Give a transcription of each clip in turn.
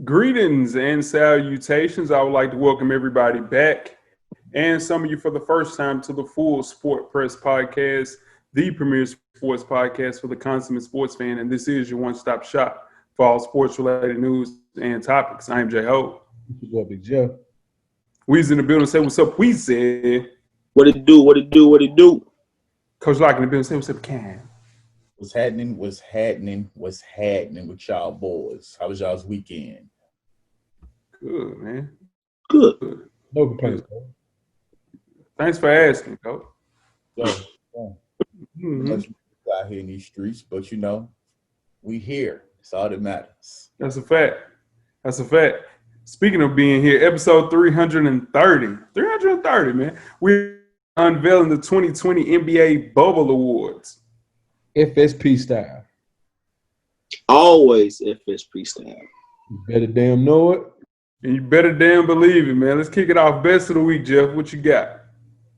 Greetings and salutations. I would like to welcome everybody back and some of you for the first time to the Full Sport Press Podcast, the premier sports podcast for the consummate sports fan. And this is your one-stop shop for all sports-related news and topics. I am J-Ho. What up, Big Jeff? Weezy in the building. Say what's up, Weezy. What it do? What it do? What it do? Coach Lock in the building. Say what's up, Cam. What's happening with y'all boys? How was y'all's weekend? Good, man. Good. No complaints, Coach. Thanks for asking, Coach. Much out here in these streets, but we here. That's all that matters. That's a fact. Speaking of being here, episode 330, man. We're unveiling the 2020 NBA Bubble Awards. FSP style. Always FSP style. You better damn know it. And you better damn believe it, man. Let's kick it off. Best of the week, Jeff. What you got?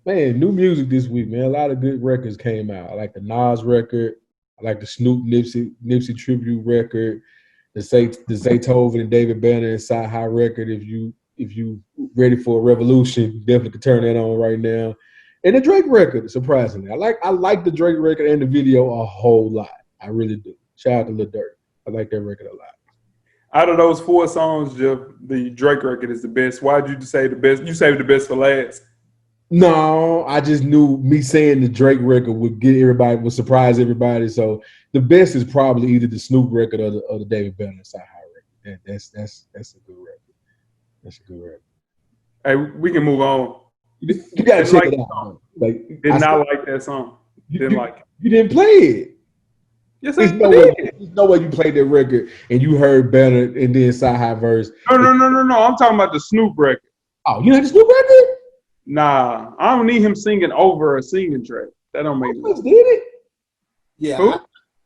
Man, new music this week, man. A lot of good records came out. I like the Nas record. I like the Snoop Nipsey tribute record. The Zaytoven and David Banner and Sci-Hi record. If you ready for a revolution, definitely can turn that on right now. And the Drake record, surprisingly. I like the Drake record and the video a whole lot. I really do. Shout out to Lil Durk. I like that record a lot. Out of those 4 songs, Jeff, the Drake record is the best. Why'd you say the best? You saved the best for last. No, I just knew me saying the Drake record would surprise everybody. So the best is probably either the Snoop record or the David Banner Sci-Hi record. That's a good record. That's a good record. Hey, we can move on. You gotta check it out. Did not like that song. Didn't like it. You didn't play it. Yes, I did. There's no way you played that record and you heard Banner and then Sci-Hi verse. No. I'm talking about the Snoop record. Oh, you had the Snoop record? Nah, I don't need him singing over a singing track. That don't make sense. Did it? Yeah,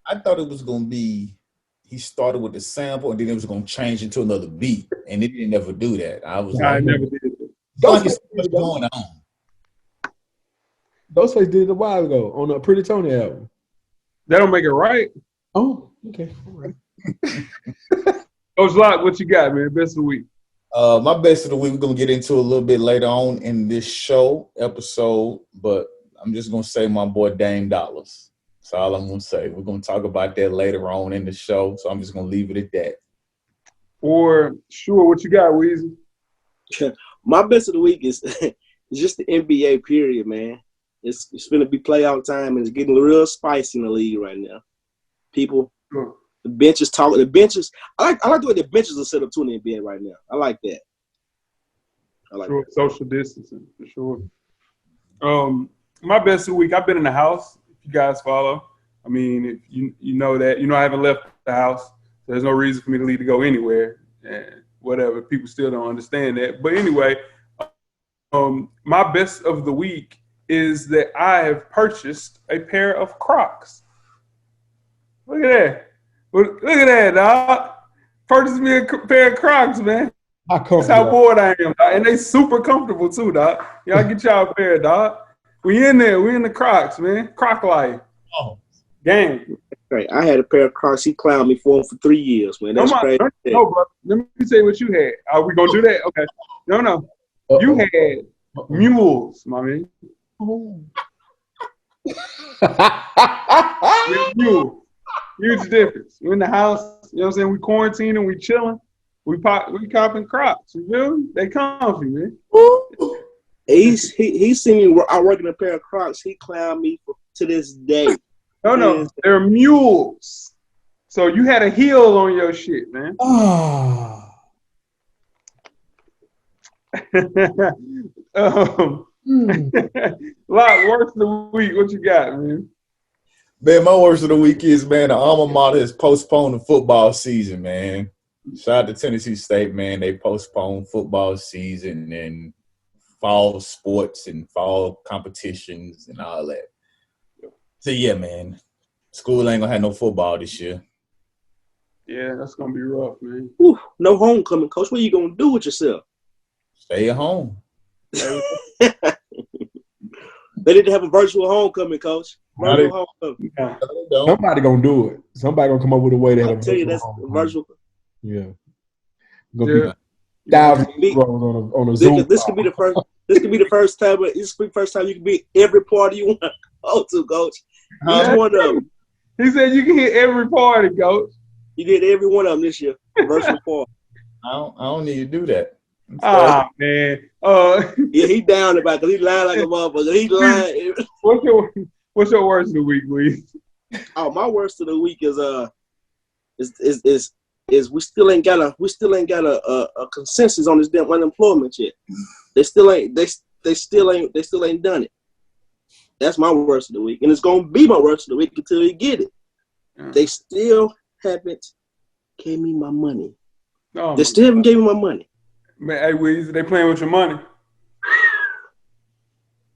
I thought it was gonna be. He started with the sample and then it was gonna change into another beat, and it didn't ever do that. I never did it. What's going on? Ghostface did it a while ago on a Pretty Tony album. That don't make it right. Oh, okay. All right. Coach Lock, what you got, man? Best of the week. My best of the week we're gonna get into a little bit later on in this episode, but I'm just gonna say my boy Dame Dollars. That's all I'm gonna say. We're gonna talk about that later on in the show, so I'm just gonna leave it at that. For sure, what you got, Weezy? My best of the week is just the NBA period, man. It's going to be playoff time, and it's getting real spicy in the league right now. People, the benches talking. The benches. I like the way the benches are set up too in the NBA right now. I like that. That. Social distancing for sure. My best of the week. I've been in the house. If you guys follow, I mean, if you know that, I haven't left the house. So there's no reason for me to leave to go anywhere. And whatever, people still don't understand that. But anyway, my best of the week is that I have purchased a pair of Crocs. Look at that. Look at that, dog. Purchased me a pair of Crocs, man. That's how bored I am, dog. And they super comfortable too, dog. Y'all get y'all a pair, dog. We in there. We in the Crocs, man. Croc life. Oh. Gang. Right. I had a pair of Crocs. He clowned me for them for 3 years, man. That's crazy. No, bro. Let me tell you what you had. Are we going to do that? Okay. No. You had mules, my man. Mules. Huge difference. We're in the house. You know what I'm saying? We quarantining. We chilling. We copping Crocs. You feel me? They comfy, man. He seen me out working a pair of Crocs. He clowned me to this day. No. They're mules. So you had a heel on your shit, man. Oh. Lot worst of the week. What you got, man? Man, my worst of the week is, man, the alma mater has postponed the football season, man. Shout out to Tennessee State, man. They postponed football season and fall sports and fall competitions and all that. So, yeah, man, school ain't going to have no football this year. Yeah, that's going to be rough, man. Whew, no homecoming, Coach. What are you going to do with yourself? Stay at home. They didn't have a virtual homecoming, Coach. Virtual homecoming. Yeah. Somebody going to do it. Somebody going to come up with a way to have a I'll tell you, virtual that's homecoming. virtual. Yeah. Gonna be thousands of Negroes on a Zoom. This could be the first. This could be the first time. This could be the first time you can be every party you want to go to, Coach. Each one of them. He said you can hit every party, Coach. You did every one of them this year. Virtual party. I don't need to do that. Man. Yeah, he down about because he lying like a motherfucker. He lying. What's your worst of the week, Weezy? Oh, my worst of the week is we still ain't got a consensus on this damn unemployment yet. They still ain't done it. That's my worst of the week, and it's gonna be my worst of the week until they get it. They still haven't gave me my money. They still haven't gave me my money. Man, hey, Weezy, they playing with your money.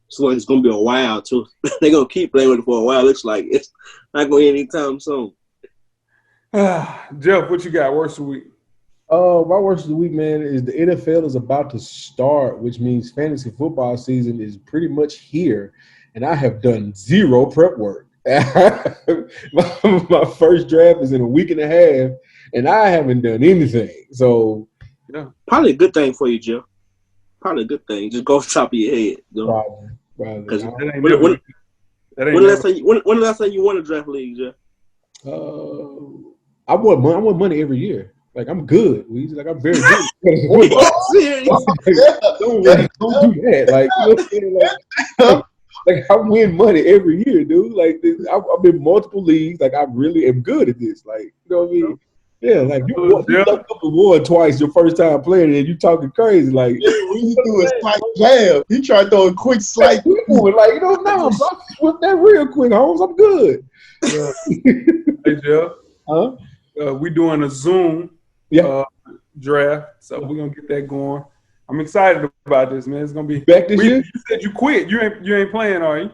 So it's gonna be a while too. They're gonna keep playing with it for a while. Looks like it's not gonna end anytime soon. Jeff, what you got? Worst of the week? My worst of the week, man, is the NFL is about to start, which means fantasy football season is pretty much here, and I have done zero prep work. My first draft is in a week and a half, and I haven't done anything. So, yeah, probably a good thing for you, Jeff. Probably a good thing. Just go off the top of your head. You know? Probably. When the last time you won a draft league, Jeff? I want money every year. Like, I'm good. Like, I'm very good. Don't do that. Like, you know what I'm saying? Like, I win money every year, dude. Like, I'm in multiple leagues. Like, I really am good at this. Like, you know what I mean? Yeah, like you won twice your first time playing it, and you talking crazy. Like, when you do a slight jab, he tried to throw a quick slight. Like, you know, no, bro, whip that real quick, Holmes. I'm good. Hey, Jeff. Huh? We doing a Zoom draft, so we're gonna get that going. I'm excited about this, man. It's gonna be back this year. You said you quit. You ain't playing, are you?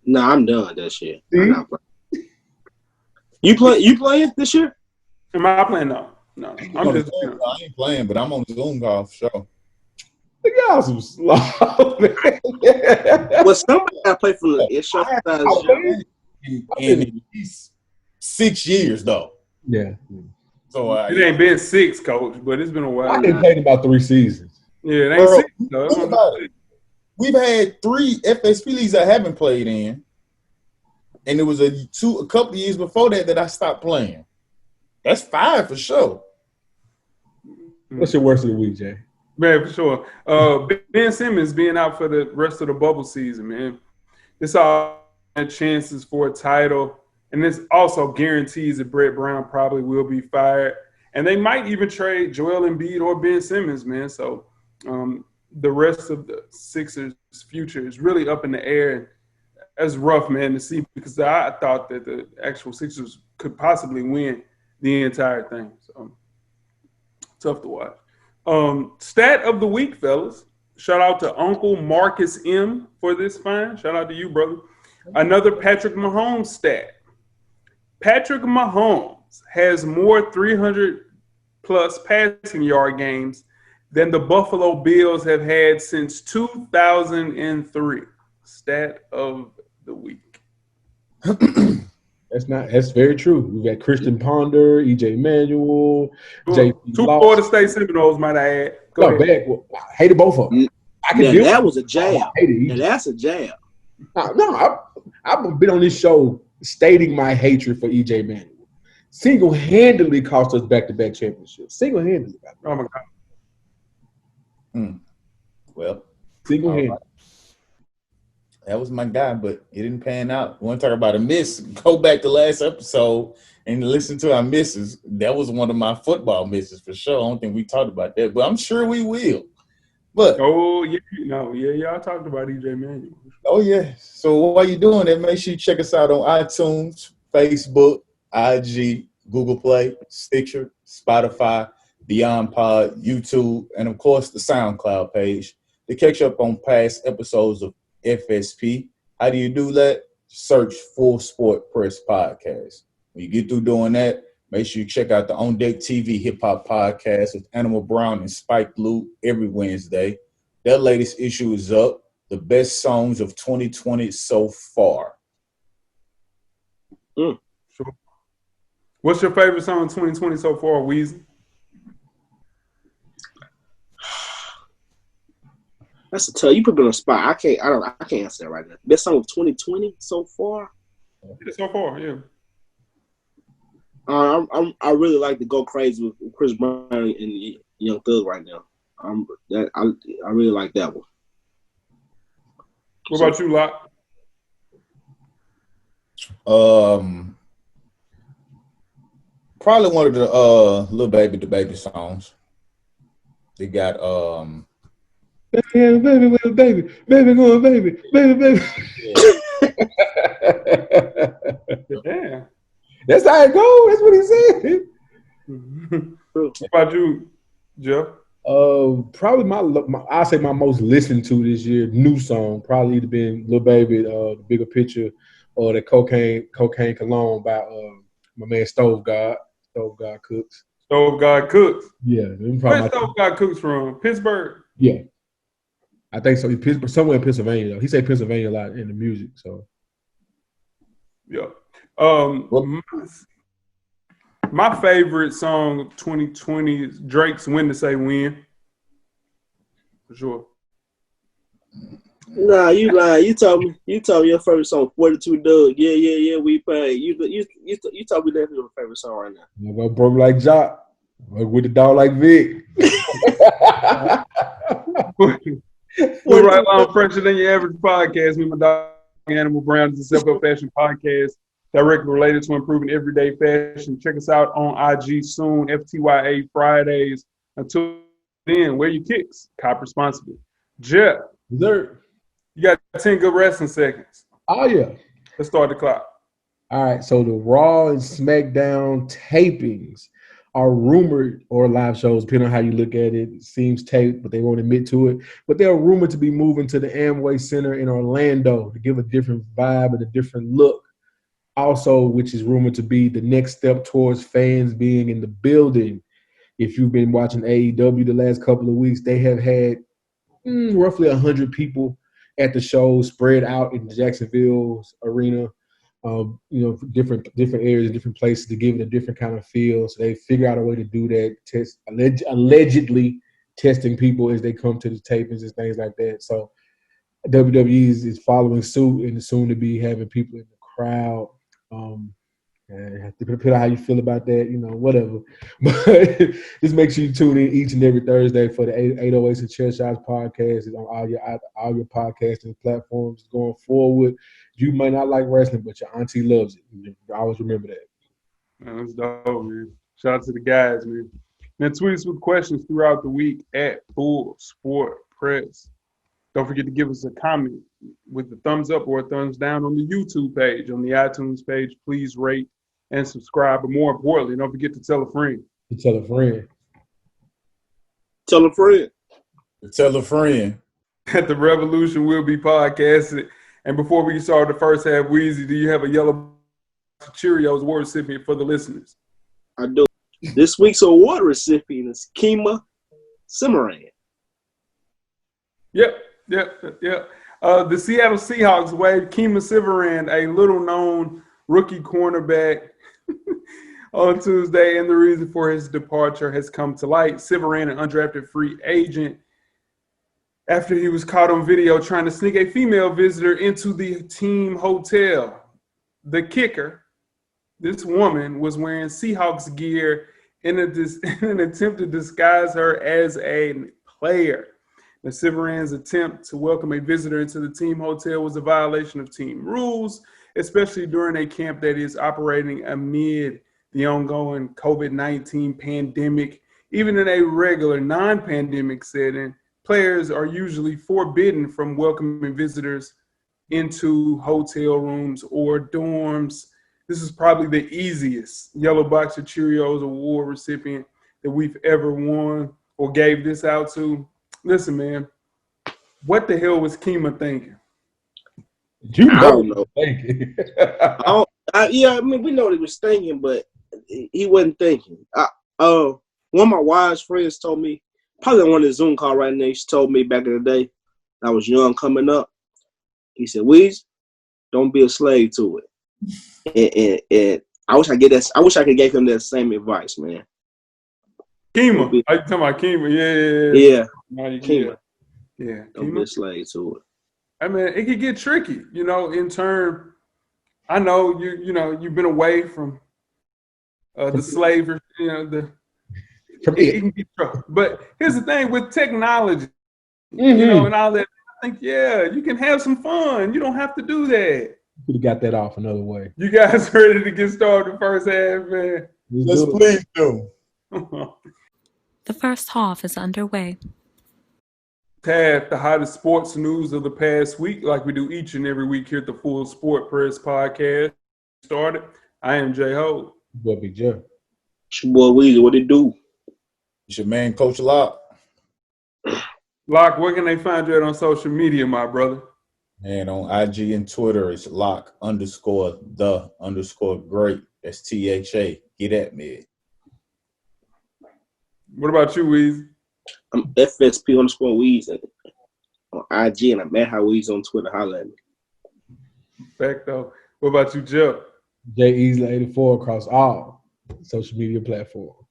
Nah, I'm done that shit. I'm not playing. You playing this year? Am I playing? No. I'm just. I ain't playing, but I'm on Zoom call for sure. Y'all some slow. Well, somebody got to play for the in at least 6 years, though. Yeah. So it ain't been 6, Coach, but it's been a while. I didn't play about 3 seasons. Yeah, it ain't 6. Though. We've had 3 FSP leagues I haven't played in, and it was a couple of years before that I stopped playing. That's 5 for sure. What's your worst of the week, Jay? Man, for sure. Ben Simmons being out for the rest of the bubble season, man. This all chances for a title, and this also guarantees that Brett Brown probably will be fired. And they might even trade Joel Embiid or Ben Simmons, man. So the rest of the Sixers' future is really up in the air. And that's rough, man, to see, because I thought that the actual Sixers could possibly win the entire thing. So tough to watch. Stat of the week, fellas. Shout out to Uncle Marcus M for this find. Shout out to you, brother. Another Patrick Mahomes stat. Patrick Mahomes has more 300-plus passing yard games than the Buffalo Bills have had since 2003. Stat of the week. That's very true. We've got Christian Ponder, E.J. Manuel, Two Florida State Seminoles, might I add. Go ahead. I hated both of them. That was a jab. That's a jab. No, I've been on this show stating my hatred for E.J. Manuel. Single-handedly cost us back-to-back championships. Single-handedly. Oh, my God. Well, single-handedly. That was my guy, but it didn't pan out. We want to talk about a miss? Go back to last episode and listen to our misses. That was one of my football misses for sure. I don't think we talked about that, but I'm sure we will. But y'all talked about E.J. Manuel. Oh yeah. So while you're doing that, make sure you check us out on iTunes, Facebook, IG, Google Play, Stitcher, Spotify, Beyond Pod, YouTube, and of course the SoundCloud page to catch up on past episodes of FSP. How do you do that? Search Full Sport Press Podcast. When you get through doing that, make sure you check out the On Deck TV Hip Hop Podcast with Animal Brown and Spike Lee every Wednesday. Their latest issue is up. The best songs of 2020 so far. Sure. What's your favorite song of 2020 so far, Weezy? That's a tough. You put me on the spot. I can't answer that right now. Best song of 2020 so far. Yeah, so far, yeah. I really like to go crazy with Chris Brown and Young Thug right now. I really like that one. What about you, Locke? Probably one of the Lil Baby the Baby songs. They got baby, baby, baby, going baby, baby, baby. Yeah. That's how it goes. That's what he said. What about you, Jeff? Probably I say my most listened to this year new song probably either been Lil Baby, The Bigger Picture, or the Cocaine Cologne by my man Stove God Cooks. Stove God Cooks. Yeah, where's Stove God Cooks from? Pittsburgh. Yeah, I think so. Somewhere in Pennsylvania though. He say Pennsylvania a lot in the music. So yeah. My favorite song of 2020 is Drake's "When to Say When." For sure. Nah, you lying. You told me your favorite song, 42 Doug. Yeah, we pay. You told me that's your favorite song right now. I go broke like Jock. With the dog like Vic. We're right along fresher than your average podcast. Me, my dog Animal Brown is a self-help fashion podcast directly related to improving everyday fashion. Check us out on IG soon, FTYA Fridays. Until then, wear your kicks. Cop responsibly. Jeff, Sir. You got 10 good wrestling seconds. Oh, yeah. Let's start the clock. All right, so the Raw and SmackDown tapings are rumored, or live shows, depending on how you look at it. It seems taped, but they won't admit to it. But they're rumored to be moving to the Amway Center in Orlando to give a different vibe and a different look. Also, which is rumored to be the next step towards fans being in the building. If you've been watching AEW the last couple of weeks, they have had roughly 100 people at the show spread out in Jacksonville's arena. Different areas, different places to give it a different kind of feel. So they figure out a way to do that, allegedly testing people as they come to the tapings and things like that. So WWE is following suit and is soon to be having people in the crowd. And depending on how you feel about that, whatever. But just make sure you tune in each and every Thursday for the 808s and Chair Shots podcast. It's on all your podcasting platforms going forward. You might not like wrestling, but your auntie loves it. Always remember that. Man, that's dope, man. Shout out to the guys, man. Then tweet us with questions throughout the week at Full Sport Press. Don't forget to give us a comment with a thumbs up or a thumbs down on the YouTube page. On the iTunes page, please rate and subscribe. But more importantly, don't forget to tell a friend. Tell a friend. Tell a friend. Tell a friend. That the revolution will be podcasted. And before we start the first half, Weezy, do you have a yellow box of Cheerios award recipient for the listeners? I do. This week's award recipient is Kema Siverand. Yep. The Seattle Seahawks waived Kema Siverand, a little-known rookie cornerback, on Tuesday, and the reason for his departure has come to light. Siverand, an undrafted free agent, after he was caught on video trying to sneak a female visitor into the team hotel. The kicker, this woman, was wearing Seahawks gear in an attempt to disguise her as a player. The Siverand's attempt to welcome a visitor into the team hotel was a violation of team rules, especially during a camp that is operating amid the ongoing COVID-19 pandemic. Even in a regular non-pandemic setting, players are usually forbidden from welcoming visitors into hotel rooms or dorms. This is probably the easiest Yellow Box of Cheerios award recipient that we've ever won or gave this out to. Listen, man, what the hell was Kema thinking? I don't know. Thinking. I mean, we know what he was thinking, but he wasn't thinking. One of my wise friends told me, probably on the Zoom call right now, she told me back in the day, I was young coming up. He said, Weezy, don't be a slave to it. And I wish I could give him that same advice, man. Kema. Are you talking about Kema? Yeah. Kema. Yeah. Don't be a slave to it. I mean, it could get tricky, in turn. I know you've been away from the slavery, it can be tough. But here's the thing with technology, and all that. I think, you can have some fun. You don't have to do that. You could have got that off another way. You guys ready to get started the first half, man? Yes, please do. The first half is underway. Half the hottest sports news of the past week, like we do each and every week here at the Full Sport Press Podcast. Started. I am J-Ho. Boy, Big Jeff. It's your boy Weezy. What it do? It's your man, Coach Locke. Locke, where can they find you at on social media, my brother? And on IG and Twitter, it's Locke_the_great. That's THA. Get at me. What about you, Weezy? I'm FSP_Weezy on IG, and I'm at How Weezy on Twitter. Holla at me. Facto. What about you, Jeff? JEasley84 across all social media platforms.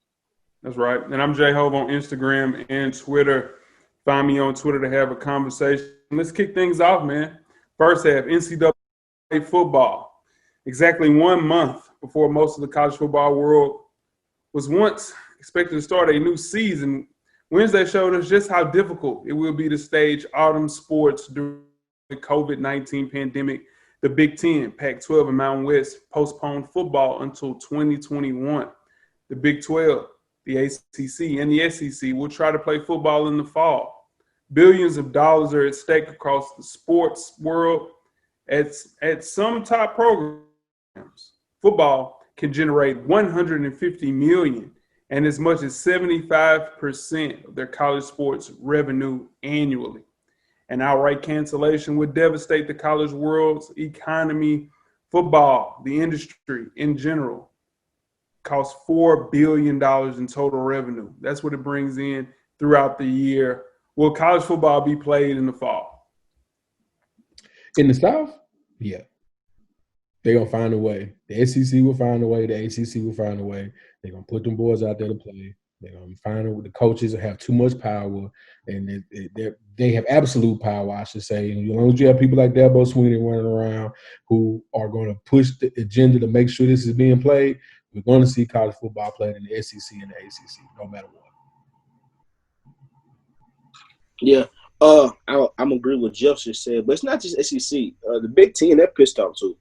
That's right. And I'm J-Hove on Instagram and Twitter. Find me on Twitter to have a conversation. Let's kick things off, man. First half, NCAA football. Exactly 1 month before most of the college football world was once expected to start a new season. Wednesday showed us just how difficult it will be to stage autumn sports during the COVID-19 pandemic. The Big Ten, Pac-12, and Mountain West postponed football until 2021. The Big 12, the ACC, and the SEC will try to play football in the fall. Billions of dollars are at stake across the sports world. At some top programs, football can generate $150 million and as much as 75% of their college sports revenue annually. An outright cancellation would devastate the college world's economy. Football, the industry in general, costs $4 billion in total revenue. That's what it brings in throughout the year. Will college football be played in the fall? In the South? Yeah. They're going to find a way. The SEC will find a way. The ACC will find a way. They're going to put them boys out there to play. They're going to find out the coaches have too much power, and they have absolute power, I should say. And as long as you have people like Dabo Swinney running around who are going to push the agenda to make sure this is being played, we're going to see college football played in the SEC and the ACC, no matter what. Yeah, I'm agree with Jeff just said, but it's not just SEC. The Big Ten, they're pissed off too.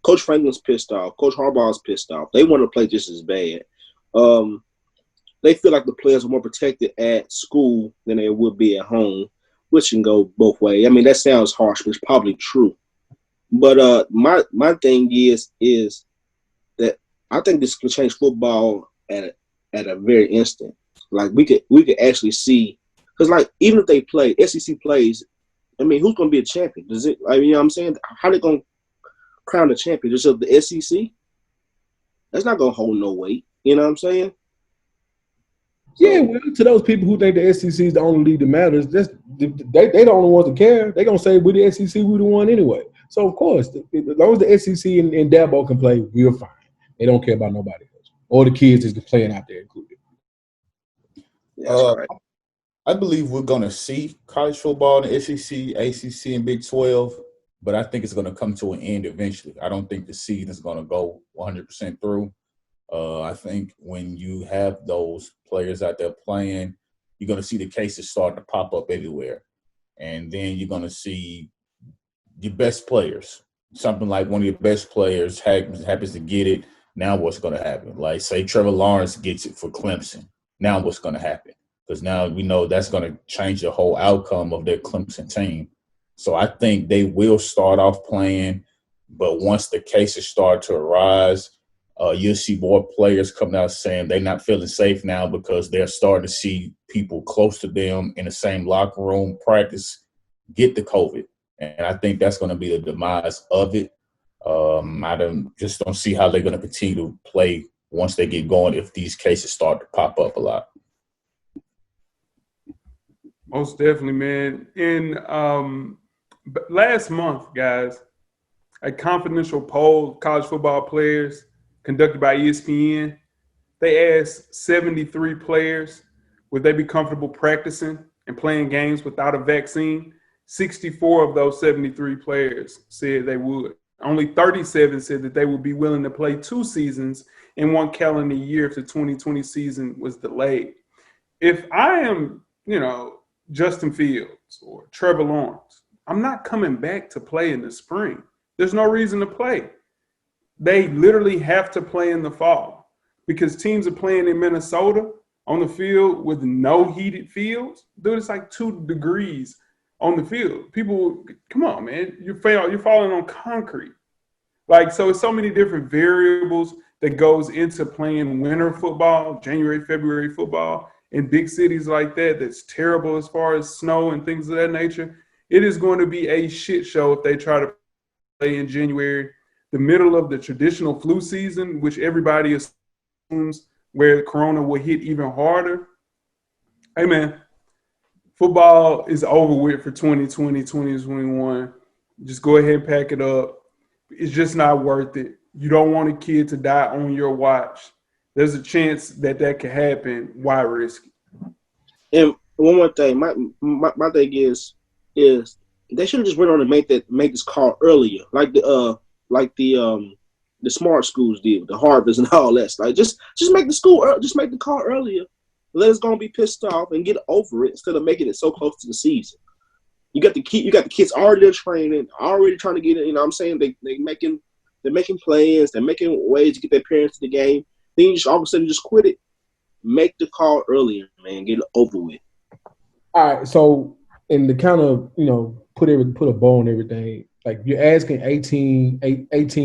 Coach Franklin's pissed off. Coach Harbaugh's pissed off. They want to play just as bad. They feel like the players are more protected at school than they would be at home, which can go both ways. I mean, that sounds harsh, but it's probably true. But my thing is that I think this could change football at a very instant. Like we could actually see, because like even if they play SEC plays, I mean, who's going to be a champion? Does it? I mean, you know what I'm saying? How they going to crown the champion? Just of the SEC? That's not going to hold no weight. You know what I'm saying? Yeah, well, to those people who think the SEC is the only league that matters, they the only ones that care. They're going to say, we're the SEC, we're the one anyway. So, of course, as long as the SEC and Dabo can play, we're fine. They don't care about nobody else. Or the kids that's playing out there included. That's right. I believe we're going to see college football in the SEC, ACC, and Big 12, but I think it's going to come to an end eventually. I don't think the season is going to go 100% through. I think when you have those players out there playing, you're going to see the cases start to pop up everywhere. And then you're going to see your best players. Something like one of your best players happens to get it. Now what's going to happen? Like, say Trevor Lawrence gets it for Clemson. Now what's going to happen? Because now we know that's going to change the whole outcome of their Clemson team. So I think they will start off playing, but once the cases start to arise, you'll see more players coming out saying they're not feeling safe now because they're starting to see people close to them in the same locker room practice get the COVID. And I think that's going to be the demise of it. Just don't see how they're going to continue to play once they get going if these cases start to pop up a lot. Most definitely, man. In last month, guys, a confidential poll of college football players conducted by ESPN, they asked 73 players would they be comfortable practicing and playing games without a vaccine, 64 of those 73 players said they would. Only 37 said that they would be willing to play 2 seasons in 1 calendar year if the 2020 season was delayed. If I am, Justin Fields or Trevor Lawrence, I'm not coming back to play in the spring. There's no reason to play. They literally have to play in the fall because teams are playing in Minnesota on the field with no heated fields. Dude, it's like 2 degrees on the field. People, come on, man. You're falling on concrete. So it's so many different variables that goes into playing winter football, January, February football in big cities like that. That's terrible as far as snow and things of that nature. It is going to be a shit show if they try to play in January, the middle of the traditional flu season, which everybody assumes where Corona will hit even harder. Hey, man, football is over with for 2020, 2021. Just go ahead and pack it up. It's just not worth it. You don't want a kid to die on your watch. There's a chance that could happen. Why risk it? And one more thing, my thing is they should have just went on and make this call earlier, like the smart schools did with the Harvards and all that. Like just make the call earlier. Let us go and be pissed off and get over it instead of making it so close to the season. You got the kids already there training, already trying to get it. You know what I'm saying? They're making plans, they're making ways to get their parents to the game. Then you just all of a sudden just quit it. Make the call earlier, man. Get it over with. All right. So, in the kind of, put a bow on everything, like you're asking 18,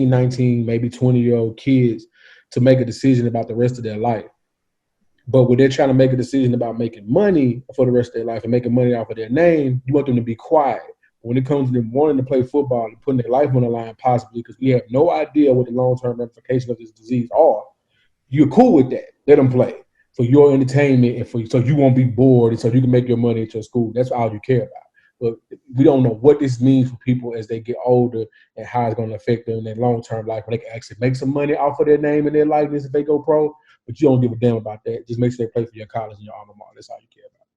19, maybe 20-year-old kids to make a decision about the rest of their life. But when they're trying to make a decision about making money for the rest of their life and making money off of their name, you want them to be quiet. When it comes to them wanting to play football and putting their life on the line, possibly because we have no idea what the long-term ramifications of this disease are, you're cool with that. Let them play for your entertainment and so you won't be bored and so you can make your money at your school. That's all you care about. But we don't know what this means for people as they get older and how it's going to affect them in their long-term life when they can actually make some money off of their name and their likeness if they go pro. But you don't give a damn about that. Just make sure they play for your college and your alma mater. That's all you care about.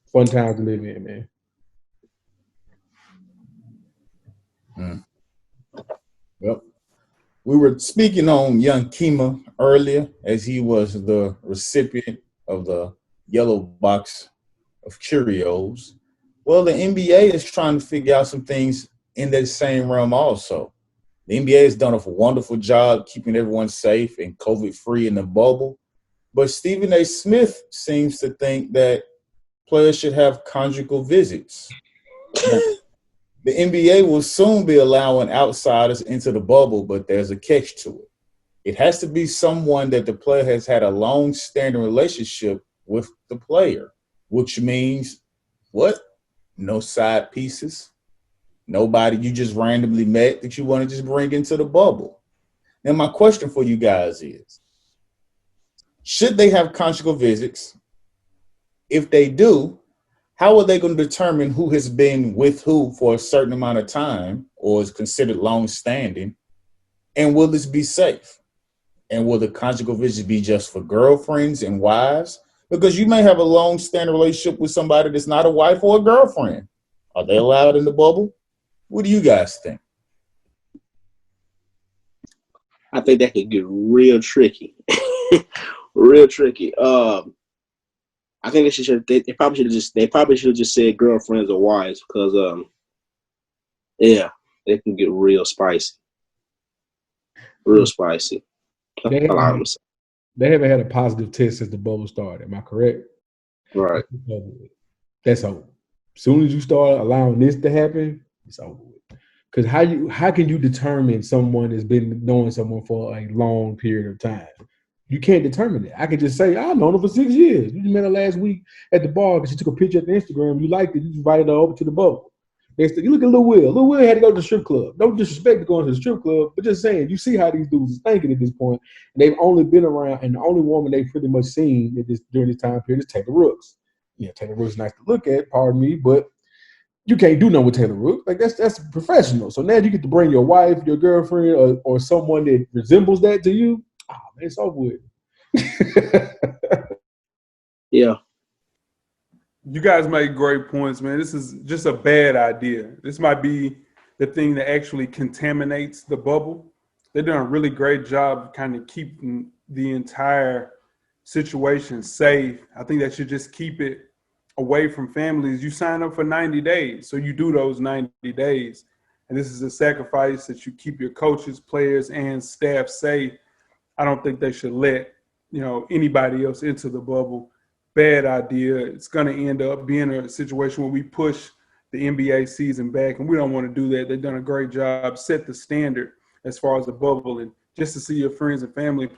Fun times to live in, man. Yep. We were speaking on young Kema earlier as he was the recipient of the yellow box of Cheerios. Well, the NBA is trying to figure out some things in that same realm also. The NBA has done a wonderful job keeping everyone safe and COVID-free in the bubble. But Stephen A. Smith seems to think that players should have conjugal visits. The NBA will soon be allowing outsiders into the bubble, but there's a catch to it. It has to be someone that the player has had a long-standing relationship with the player, which means what? No side pieces. Nobody you just randomly met that you want to just bring into the bubble. Now, my question for you guys is, should they have conjugal visits? If they do, how are they going to determine who has been with who for a certain amount of time or is considered long-standing? And will this be safe? And will the conjugal visits be just for girlfriends and wives? Because you may have a long-standing relationship with somebody that's not a wife or a girlfriend. Are they allowed in the bubble? What do you guys think? I think that could get real tricky. Real tricky. I think they probably should have just said girlfriends or wives because they can get real spicy. Real spicy. They haven't had a positive test since the bubble started. Am I correct? Right. That's over. As soon as you start allowing this to happen, it's over with. Because how can you determine someone has been knowing someone for a long period of time? You can't determine that. I can just say, I've known her for 6 years. You just met her last week at the bar because she took a picture at the Instagram. You liked it. You invited her over to the bubble. You look at Lil Will. Lil Will had to go to the strip club. No disrespect to going to the strip club, but just saying, you see how these dudes is thinking at this point. And they've only been around, and the only woman they've pretty much seen during this time period is Taylor Rooks. Yeah, Taylor Rooks is nice to look at, pardon me, but you can't do nothing with Taylor Rooks. Like that's professional. So now you get to bring your wife, your girlfriend, or someone that resembles that to you. Oh, man, it's over with. Yeah. You guys make great points, man. This is just a bad idea. This might be the thing that actually contaminates the bubble. They're doing a really great job of kind of keeping the entire situation safe. I think they should just keep it away from families. You sign up for 90 days, so you do those 90 days. And this is a sacrifice that you keep your coaches, players, and staff safe. I don't think they should let, anybody else into the bubble. Bad idea. It's going to end up being a situation where we push the NBA season back, and we don't want to do that. They've done a great job, set the standard as far as the bubble, and just to see your friends and family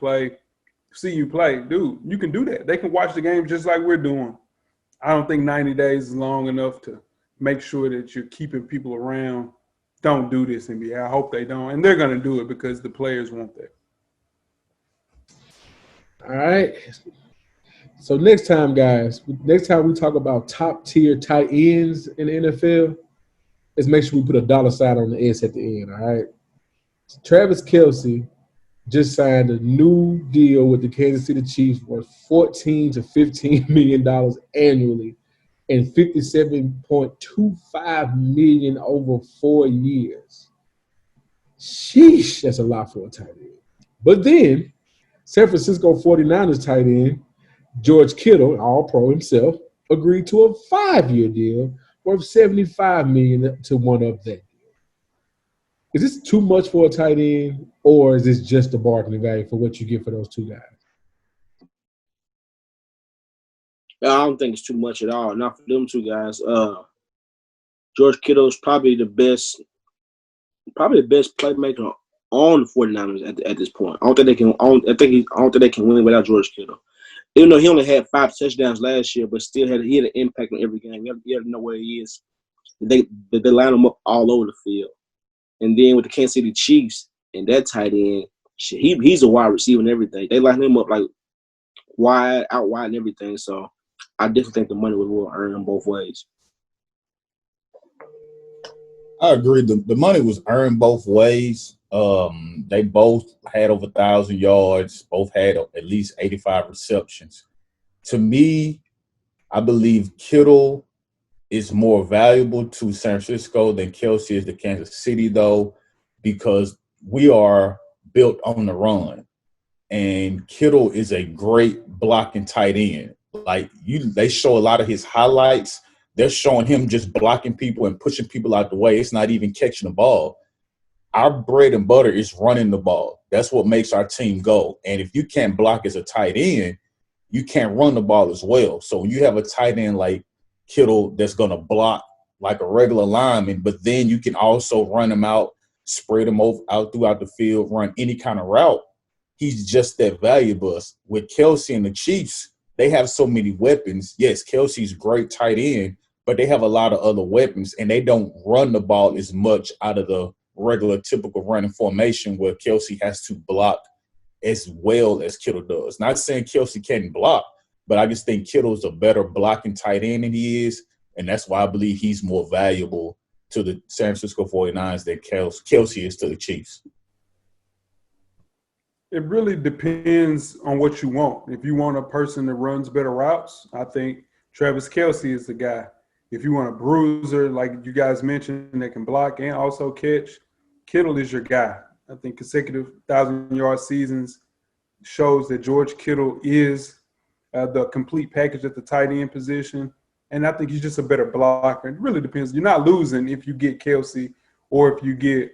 see you play, dude, you can do that. They can watch the game just like we're doing. I don't think 90 days is long enough to make sure that you're keeping people around. Don't do this, NBA. I hope they don't. And they're going to do it because the players want that. All right. So next time, guys, we talk about top-tier tight ends in the NFL, let's make sure we put a dollar sign on the S at the end, all right? Travis Kelce just signed a new deal with the Kansas City Chiefs worth $14 to $15 million annually and $57.25 million over 4 years. Sheesh, that's a lot for a tight end. But then San Francisco 49ers tight end George Kittle, all-pro himself, agreed to a 5-year deal worth $75 million to one-up that deal. Is this too much for a tight end, or is this just the bargaining value for what you get for those two guys? I don't think it's too much at all. Not for them two guys. George Kittle's probably the best playmaker on the 49ers at this point. I don't think they can win without George Kittle. Even though he only had 5 touchdowns last year, but still he had an impact on every game. You have to know where he is. They line him up all over the field. And then with the Kansas City Chiefs and that tight end, he's a wide receiver and everything. They line him up like out wide and everything. So I definitely think the money was well earned both ways. I agree. The money was earned both ways. They both had over 1,000 yards, both had at least 85 receptions. To me, I believe Kittle is more valuable to San Francisco than Kelce is to Kansas City, though, because we are built on the run. And Kittle is a great blocking tight end. They show a lot of his highlights. They're showing him just blocking people and pushing people out the way. It's not even catching the ball. Our bread and butter is running the ball. That's what makes our team go. And if you can't block as a tight end, you can't run the ball as well. So when you have a tight end like Kittle that's going to block like a regular lineman, but then you can also run him out, spread him out throughout the field, run any kind of route, he's just that valuable. With Kelce and the Chiefs, they have so many weapons. Yes, Kelce's great tight end, but they have a lot of other weapons, and they don't run the ball as much out of the regular typical running formation where Kelce has to block as well as Kittle does. Not saying Kelce can't block, but I just think Kittle's a better blocking tight end than he is, and that's why I believe he's more valuable to the San Francisco 49ers than Kelce is to the Chiefs. It really depends on what you want. If you want a person that runs better routes, I think Travis Kelce is the guy. If you want a bruiser, like you guys mentioned, that can block and also catch, Kittle is your guy. I think consecutive 1,000-yard seasons shows that George Kittle is the complete package at the tight end position, and I think he's just a better blocker. It really depends. You're not losing if you get Kelce or if you get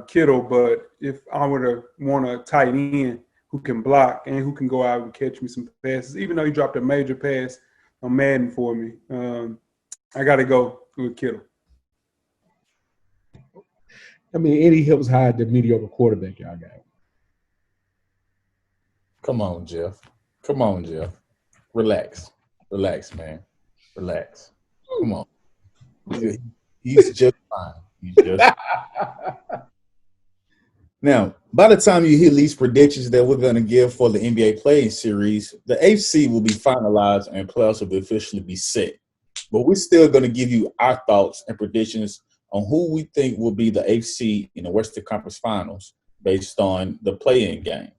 Kittle, but if I were to want a tight end who can block and who can go out and catch me some passes, even though he dropped a major pass on Madden for me, I got to go with Kittle. I mean, Eddie helps hide the mediocre quarterback y'all got. Come on, Jeff. Relax, man. Relax. Come on. He's just fine. Now, by the time you hear these predictions that we're going to give for the NBA playing series, the AFC will be finalized and playoffs will officially be set. But we're still going to give you our thoughts and predictions on who we think will be the AFC in the Western Conference Finals based on the play-in game.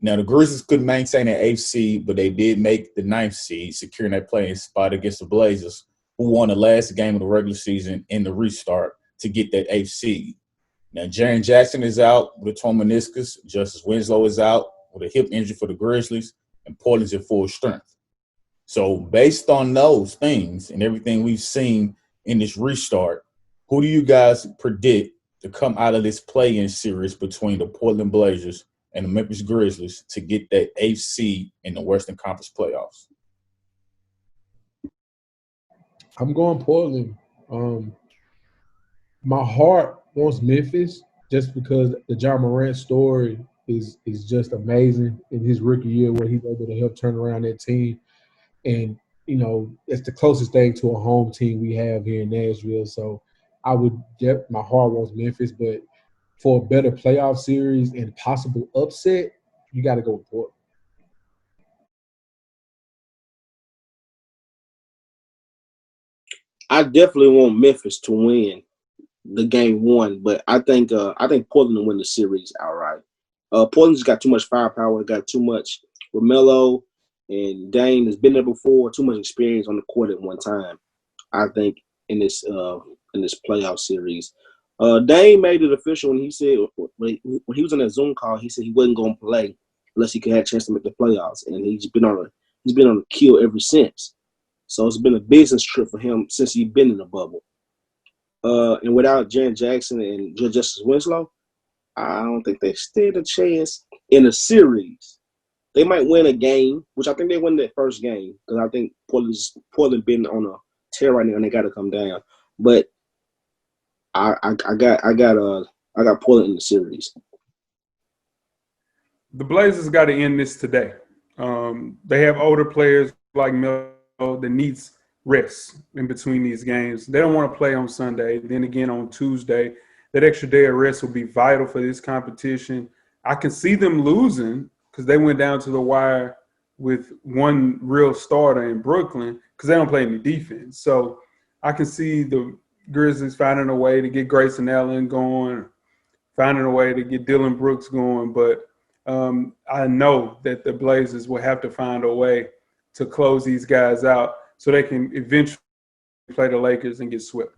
Now, the Grizzlies couldn't maintain an 8th seed, but they did make the 9th seed, securing that playing spot against the Blazers, who won the last game of the regular season in the restart to get that 8th seed. Now, Jaren Jackson is out with a torn meniscus. Justice Winslow is out with a hip injury for the Grizzlies, and Portland's at full strength. So based on those things and everything we've seen in this restart, who do you guys predict to come out of this play-in series between the Portland Blazers and the Memphis Grizzlies to get that 8th seed in the Western Conference playoffs? I'm going Portland. My heart wants Memphis just because the John Morant story is just amazing in his rookie year where he's able to help turn around that team. And, you know, it's the closest thing to a home team we have here in Nashville. So I would my heart wants Memphis, but for a better playoff series and possible upset, you got to go with Portland. I definitely want Memphis to win the game one, but I think Portland will win the series outright. Portland's got too much firepower, got too much with Melo, and Dane has been there before, too much experience on the court at one time. I think in this playoff series. Dane made it official when he said when he was on that Zoom call, he said he wasn't going to play unless he could have a chance to make the playoffs, and he's been on a kill ever since. So it's been a business trip for him since he's been in the bubble. And without Jaren Jackson and Justice Winslow, I don't think they stand a chance in a series. They might win a game, which I think they win that first game because I think Portland been on a tear right now and they got to come down. But I got Portland in the series. The Blazers got to end this today. They have older players like Melo that needs rest in between these games. They don't want to play on Sunday. Then again on Tuesday, that extra day of rest will be vital for this competition. I can see them losing because they went down to the wire with one real starter in Brooklyn because they don't play any defense. So I can see the Grizzlies finding a way to get Grayson Allen going, finding a way to get Dylan Brooks going. But I know that the Blazers will have to find a way to close these guys out so they can eventually play the Lakers and get swept.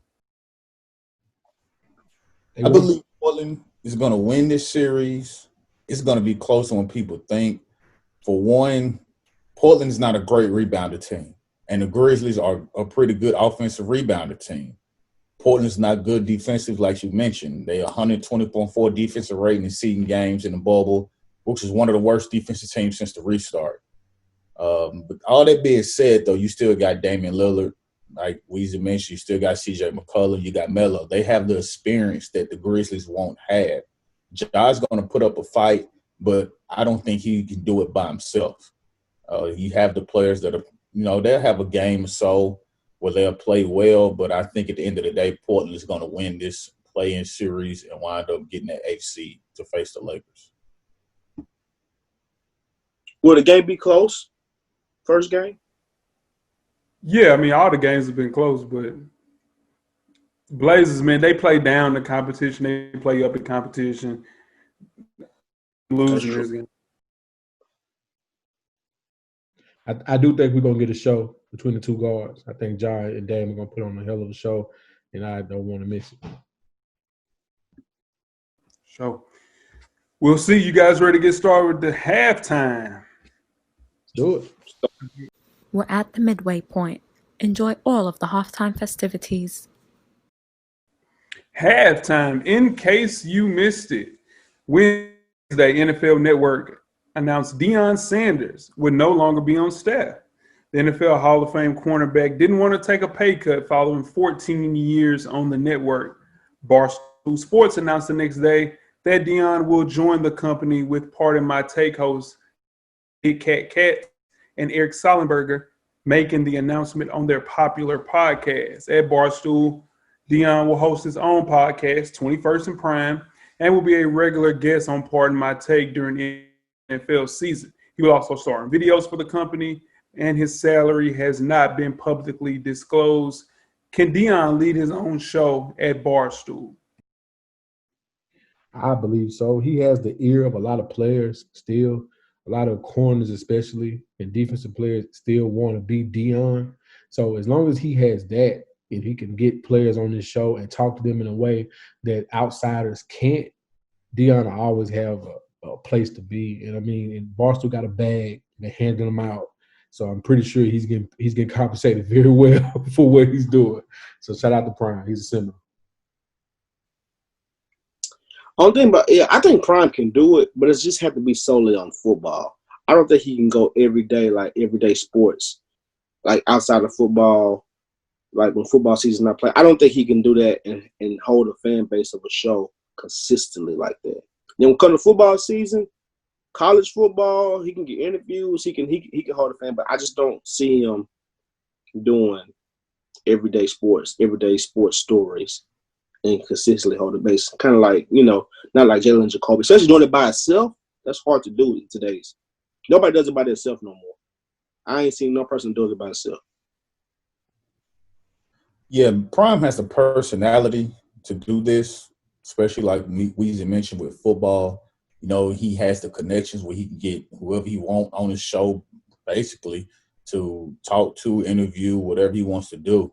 I believe Portland is going to win this series. It's going to be closer than people think. For one, Portland is not a great rebounder team, and the Grizzlies are a pretty good offensive rebounder team. Portland's not good defensive, like you mentioned. They 120.4 defensive rating in seeding games in the bubble, which is one of the worst defensive teams since the restart. But all that being said, though, you still got Damian Lillard, like Weezy mentioned. You still got CJ McCollum. You got Melo. They have the experience that the Grizzlies won't have. Ja's going to put up a fight, but I don't think he can do it by himself. You have the players that are, they'll have a game or so where they'll play well, but I think at the end of the day, Portland is going to win this play-in series and wind up getting that 8th seed to face the Lakers. Will the game be close? First game? Yeah, I mean, all the games have been close, but Blazers, man, they play down the competition. They play up in competition. Losing this game. I do think we're going to get a show between the two guards. I think Ja and Dame are going to put on a hell of a show, and I don't want to miss it. So we'll see. You guys ready to get started with the halftime? Let's do it. We're at the midway point. Enjoy all of the halftime festivities. Halftime, in case you missed it, Wednesday, NFL Network announced Deion Sanders would no longer be on staff. The NFL Hall of Fame cornerback didn't want to take a pay cut following 14 years on the network. Barstool Sports announced the next day that Deion will join the company with Pardon My Take hosts Big Cat and Eric Sollenberger making the announcement on their popular podcast. At Barstool, Deion will host his own podcast, 21st and Prime, and will be a regular guest on Pardon My Take during the NFL season. He will also star in videos for the company, and his salary has not been publicly disclosed. Can Deion lead his own show at Barstool? I believe so. He has the ear of a lot of players still. a lot of corners especially and defensive players still want to be Deion. So as long as he has that, if he can get players on this show and talk to them in a way that outsiders can't, Deion will always have a place to be. And I mean, and Barstool got a bag and handing him out. So I'm pretty sure he's getting compensated very well for what he's doing. So shout out to Prime. He's a Seminole. Only thing about I think Prime can do it, but it just have to be solely on football. I don't think he can go every day, like everyday sports, like outside of football, like when football season not play. I don't think he can do that and hold a fan base of a show consistently like that. Then when it comes to football season, college football, he can get interviews, he can hold a fan, but I just don't see him doing everyday sports stories and consistently hold the base. Kind of like, not like Jalen and Jacoby. Especially doing it by itself, that's hard to do in today's. Nobody does it by themselves no more. I ain't seen no person do it by itself. Yeah, Prime has the personality to do this, especially like Weezy mentioned with football. He has the connections where he can get whoever he wants on his show, basically, to talk to, interview, whatever he wants to do.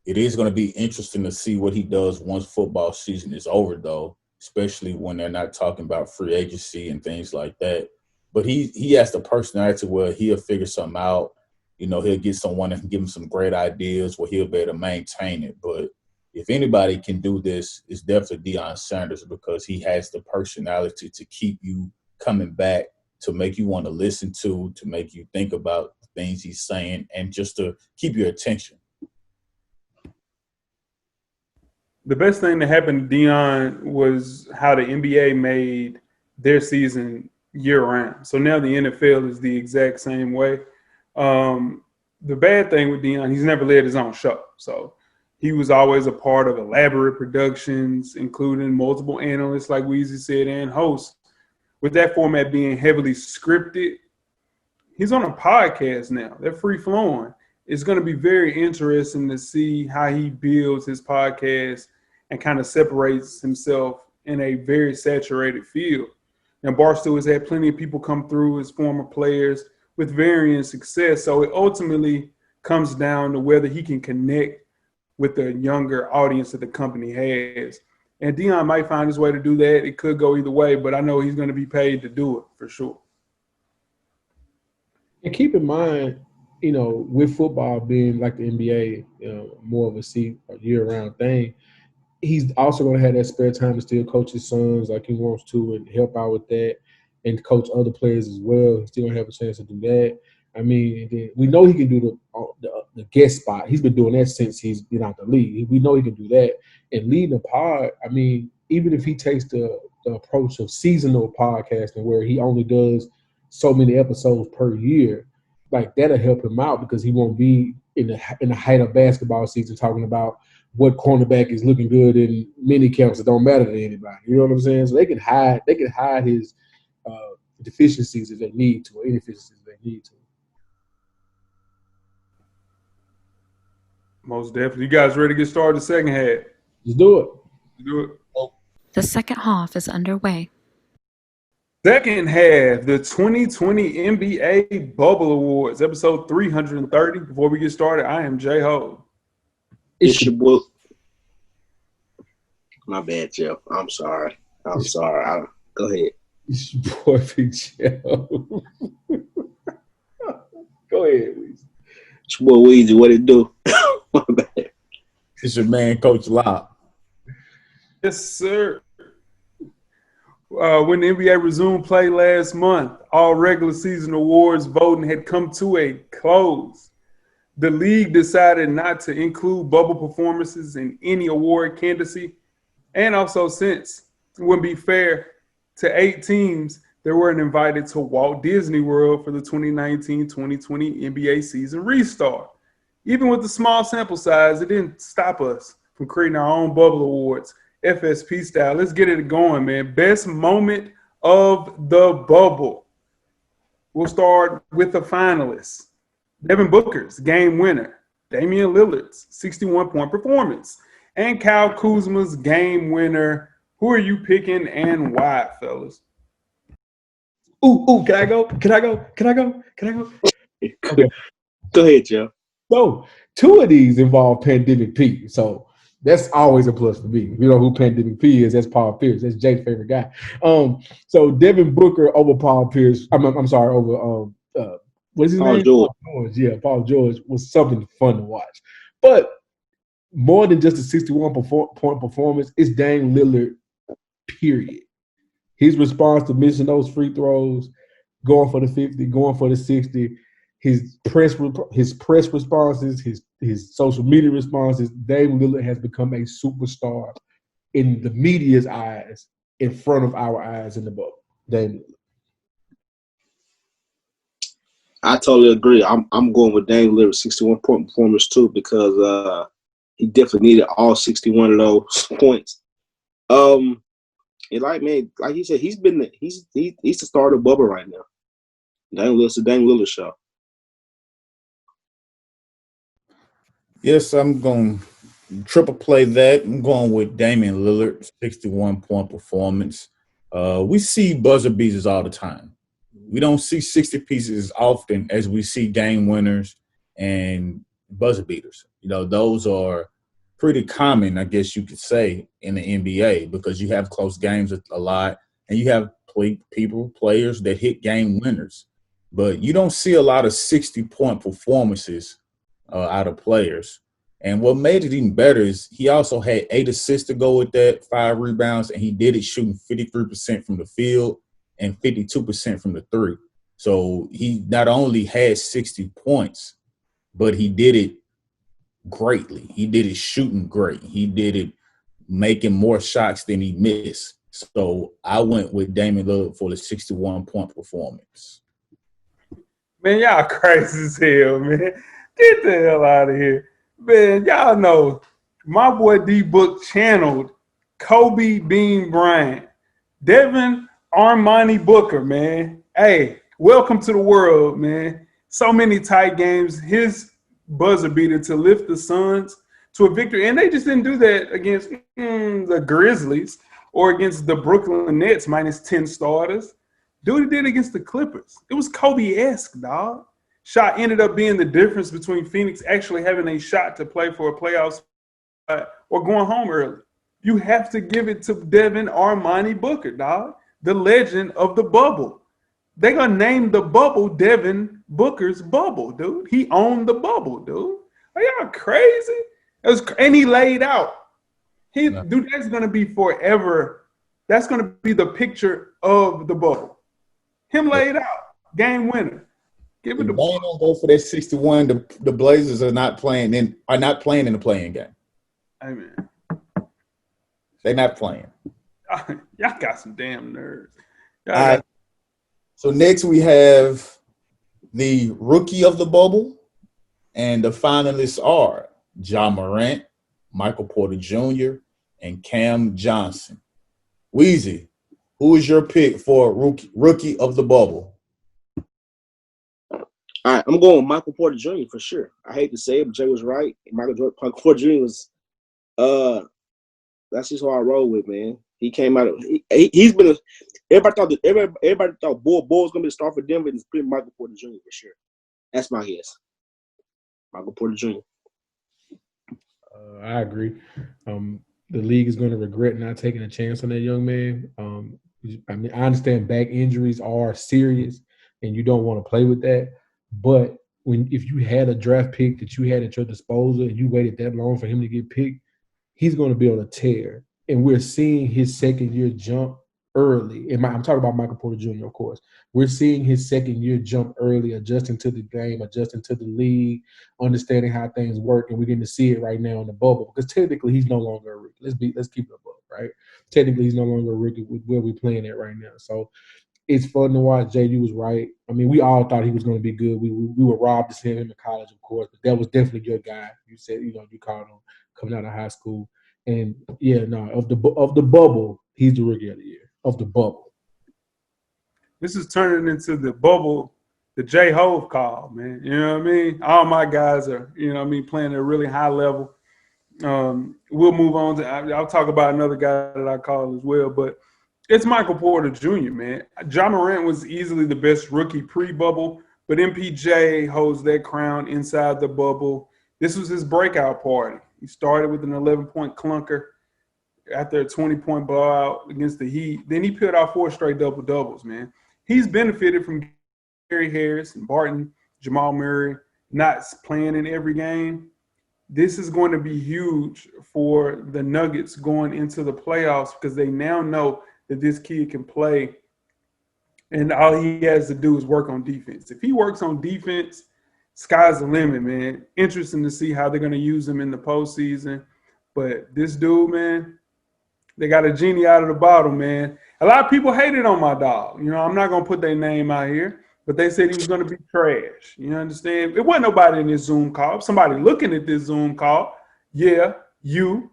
It is going to be interesting to see what he does once football season is over, though, especially when they're not talking about free agency and things like that. But he has the personality where he'll figure something out. He'll get someone that can give him some great ideas where he'll be able to maintain it. But if anybody can do this, it's definitely Deion Sanders, because he has the personality to keep you coming back, to make you want to listen to make you think about the things he's saying, and just to keep your attention. The best thing that happened to Deion was how the NBA made their season year-round. So now the NFL is the exact same way. The bad thing with Deion, he's never led his own show. So he was always a part of elaborate productions, including multiple analysts, like Weezy said, and hosts. With that format being heavily scripted, he's on a podcast now. They're free-flowing. It's going to be very interesting to see how he builds his podcast and kind of separates himself in a very saturated field. Now, Barstool has had plenty of people come through as former players with varying success. So it ultimately comes down to whether he can connect with the younger audience that the company has. And Deion might find his way to do that. It could go either way, but I know he's going to be paid to do it for sure. And keep in mind, with football being like the NBA, more of a year-round thing, he's also going to have that spare time to still coach his sons like he wants to and help out with that, and coach other players as well. He's still going to have a chance to do that. I mean, we know he can do the guest spot. He's been doing that since he's been out the league. We know he can do that. And leading a pod, I mean, even if he takes the approach of seasonal podcasting where he only does so many episodes per year, like that'll help him out, because he won't be in the height of basketball season talking about what cornerback is looking good in mini camps that don't matter to anybody. You know what I'm saying? So they can hide his deficiencies if they need to, or inefficiencies if they need to. Most definitely. You guys ready to get started the second half? Let's do it. The second half is underway. Second half, the 2020 NBA Bubble Awards, episode 330. Before we get started, I am J-Ho. It's your boy. My bad, Jeff. I'm sorry. Go ahead. It's your boy, Big Joe. Go ahead, Weezy. It's your boy, Weezy. What it do? My bad. It's your man, Coach Locke. Yes, sir. When the NBA resumed play last month, all regular season awards voting had come to a close. The league decided not to include bubble performances in any award candidacy. And also, since it wouldn't be fair to 8 teams that weren't invited to Walt Disney World for the 2019-2020 NBA season restart. Even with the small sample size, it didn't stop us from creating our own bubble awards, FSP style. Let's get it going, man. Best moment of the bubble. We'll start with the finalists. Devin Booker's game winner, Damian Lillard's 61-point performance, and Kyle Kuzma's game winner. Who are you picking and why, fellas? Ooh, can I go? Can I go? Can I go? Can I go? Okay. Go ahead, Joe. So 2 of these involve Pandemic P. So that's always a plus for me. If you know who Pandemic P is, that's Paul Pierce. That's Jay's favorite guy. So Devin Booker over Paul Pierce. I'm sorry, over what's his name? George. Paul George. Yeah, Paul George was something fun to watch. But more than just a 61 point performance, it's Dame Lillard, period. His response to missing those free throws, going for the 50, going for the 60, his press responses, his social media responses, Dame Lillard has become a superstar in the media's eyes, in front of our eyes in the bubble. Dame Lillard. I totally agree. I'm going with Dame Lillard 61 point performance too, because he definitely needed all 61 of those points. And like you said, he's the star of the bubble right now. Dame Lillard's the Dame Lillard show. Yes, I'm going to triple play that. I'm going with Damian Lillard, 61-point performance. We see buzzer beaters all the time. We don't see 60 pieces as often as we see game winners and buzzer beaters. You know, those are pretty common, I guess you could say, in the NBA because you have close games a lot and you have players that hit game winners. But you don't see a lot of 60-point performances out of players. And what made it even better is he also had 8 assists to go with that, 5 rebounds, and he did it shooting 53% from the field and 52% from the three. So he not only had 60 points, but he did it greatly. He did it shooting great. He did it making more shots than he missed. So I went with Damian Lillard for the 61-point performance. Man, y'all crazy as hell, man. Get the hell out of here. Man, y'all know my boy D-Book channeled Kobe Bean Bryant, Devin Armani Booker, man. Hey, welcome to the world, man. So many tight games. His buzzer beater to lift the Suns to a victory. And they just didn't do that against the Grizzlies or against the Brooklyn Nets minus 10 starters. Dude did against the Clippers. It was Kobe-esque, dog. Shot ended up being the difference between Phoenix actually having a shot to play for a playoff spot or going home early. You have to give it to Devin Armani Booker, dog, the legend of the bubble. They're going to name the bubble Devin Booker's bubble, dude. He owned the bubble, dude. Are y'all crazy? And he laid out. Dude, that's going to be forever. That's going to be the picture of the bubble. Him laid out. Game winner. Give it the ball. Don't go for that 61. The Blazers are not playing in the playing game. Amen. They're not playing. Y'all got some damn nerves. All right. So next we have the rookie of the bubble, and the finalists are Ja Morant, Michael Porter Jr., and Cam Johnson. Weezy, who is your pick for rookie of the bubble? All right, I'm going with Michael Porter Jr. for sure. I hate to say it, but Jay was right. Michael Porter Jr. was that's just who I roll with, man. He came out of he's been everybody thought Bull was gonna be the star for Denver, and it's pretty Michael Porter Jr. for sure. That's my guess. Michael Porter Jr. I agree. The league is going to regret not taking a chance on that young man. I mean, I understand back injuries are serious, and you don't want to play with that. But if you had a draft pick that you had at your disposal and you waited that long for him to get picked, he's going to be on a tear. And we're seeing his second-year jump early. I'm talking about Michael Porter Jr., of course. We're seeing his second-year jump early, adjusting to the game, adjusting to the league, understanding how things work, and we're getting to see it right now in the bubble. Because technically, he's no longer a rookie. Let's keep it above, right? Technically, he's no longer a rookie with where we're playing at right now. So it's fun to watch. JD was right. I mean, we all thought he was going to be good. We were robbed to see him in college, of course, but that was definitely your guy. You said, you called him coming out of high school. And of the bubble, he's the rookie of the year. Of the bubble. This is turning into the bubble, the J Hove call, man. You know what I mean? All my guys are, playing at a really high level. We'll move on to. I'll talk about another guy that I call as well, but It's Michael Porter Jr., man. Ja Morant was easily the best rookie pre-bubble, but MPJ holds that crown inside the bubble. This was his breakout party. He started with an 11-point clunker after a 20-point blowout against the Heat. Then he peeled out 4 straight double-doubles, man. He's benefited from Gary Harris and Barton, Jamal Murray not playing in every game. This is going to be huge for the Nuggets going into the playoffs because they now know that this kid can play, and all he has to do is work on defense. If he works on defense, sky's the limit, man. Interesting to see how they're going to use him in the postseason. But this dude, man, they got a genie out of the bottle, man. A lot of people hated on my dog. You know, I'm not going to put their name out here, but they said he was going to be trash. You understand? It wasn't nobody in this Zoom call. Somebody looking at this Zoom call, yeah, you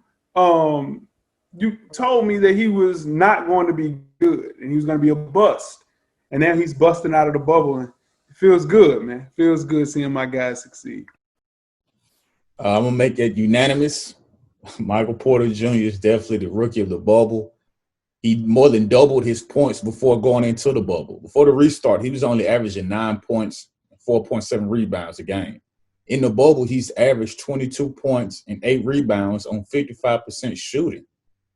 told me that he was not going to be good and he was going to be a bust. And now he's busting out of the bubble. And it feels good, man. It feels good seeing my guys succeed. I'm going to make it unanimous. Michael Porter Jr. is definitely the rookie of the bubble. He more than doubled his points before going into the bubble. Before the restart, he was only averaging 9 points, 4.7 rebounds a game. In the bubble, he's averaged 22 points and 8 rebounds on 55% shooting.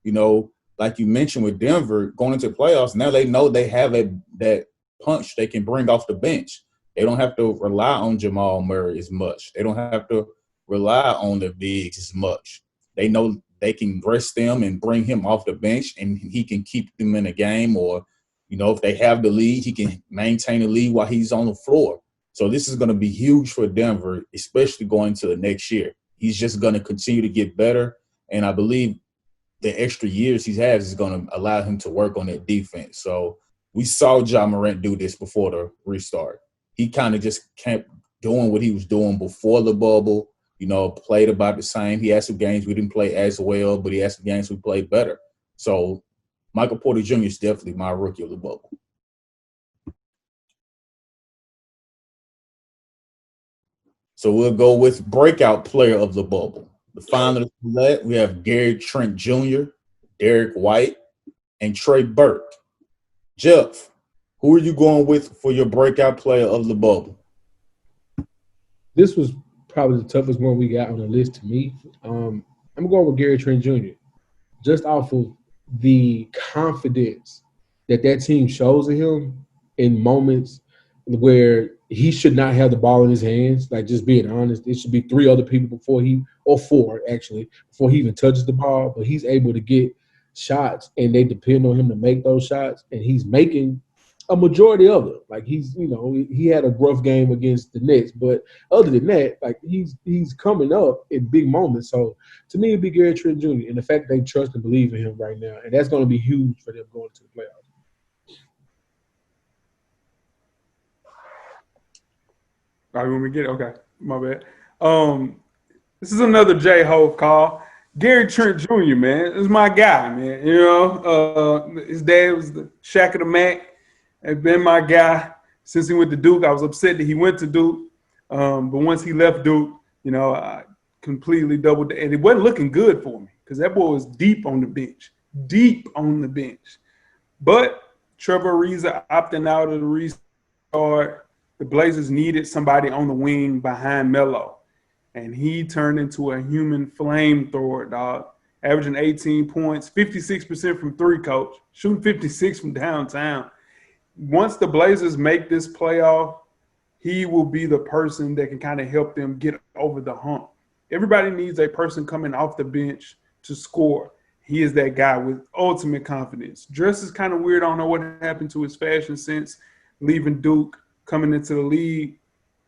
You know, like you mentioned with Denver, going into the playoffs, now they know they have that punch they can bring off the bench. They don't have to rely on Jamal Murray as much. They don't have to rely on the bigs as much. They know they can rest them and bring him off the bench, and he can keep them in the game. Or, you know, if they have the lead, he can maintain the lead while he's on the floor. So this is going to be huge for Denver, especially going to the next year. He's just going to continue to get better, and I believe the extra years he has is going to allow him to work on that defense. So we saw Ja Morant do this before the restart. He kind of just kept doing what he was doing before the bubble, you know, played about the same. He had some games we didn't play as well, but he had some games we played better. So Michael Porter Jr. is definitely my rookie of the bubble. So we'll go with breakout player of the bubble. The finalists for that, we have Gary Trent Jr., Derek White, and Trey Burke. Jeff, who are you going with for your breakout player of the bubble? This was probably the toughest one we got on the list to me. I'm going with Gary Trent Jr. just off of the confidence that team shows in him in moments where he should not have the ball in his hands. Like, just being honest, it should be 3 other people before he even touches the ball. But he's able to get shots, and they depend on him to make those shots, and he's making a majority of it. Like, he had a rough game against the Nets, but other than that, like, he's coming up in big moments. So to me, it'd be Gary Trent Jr. and the fact they trust and believe in him right now, and that's going to be huge for them going to the playoffs. All right, when we get it, okay, my bad. This is another J-Ho call. Gary Trent Jr., man, this is my guy, man. You know, his dad was the Shaq of the Mac. Has been my guy since he went to Duke. I was upset that he went to Duke, but once he left Duke, you know, I completely doubled. And it wasn't looking good for me because that boy was deep on the bench. But Trevor Ariza opting out of the restart. The Blazers needed somebody on the wing behind Melo, and he turned into a human flamethrower, dog. Averaging 18 points, 56% from 3, coach. Shooting 56 from downtown. Once the Blazers make this playoff, he will be the person that can kind of help them get over the hump. Everybody needs a person coming off the bench to score. He is that guy with ultimate confidence. Dress is kind of weird. I don't know what happened to his fashion sense leaving Duke. Coming into the league,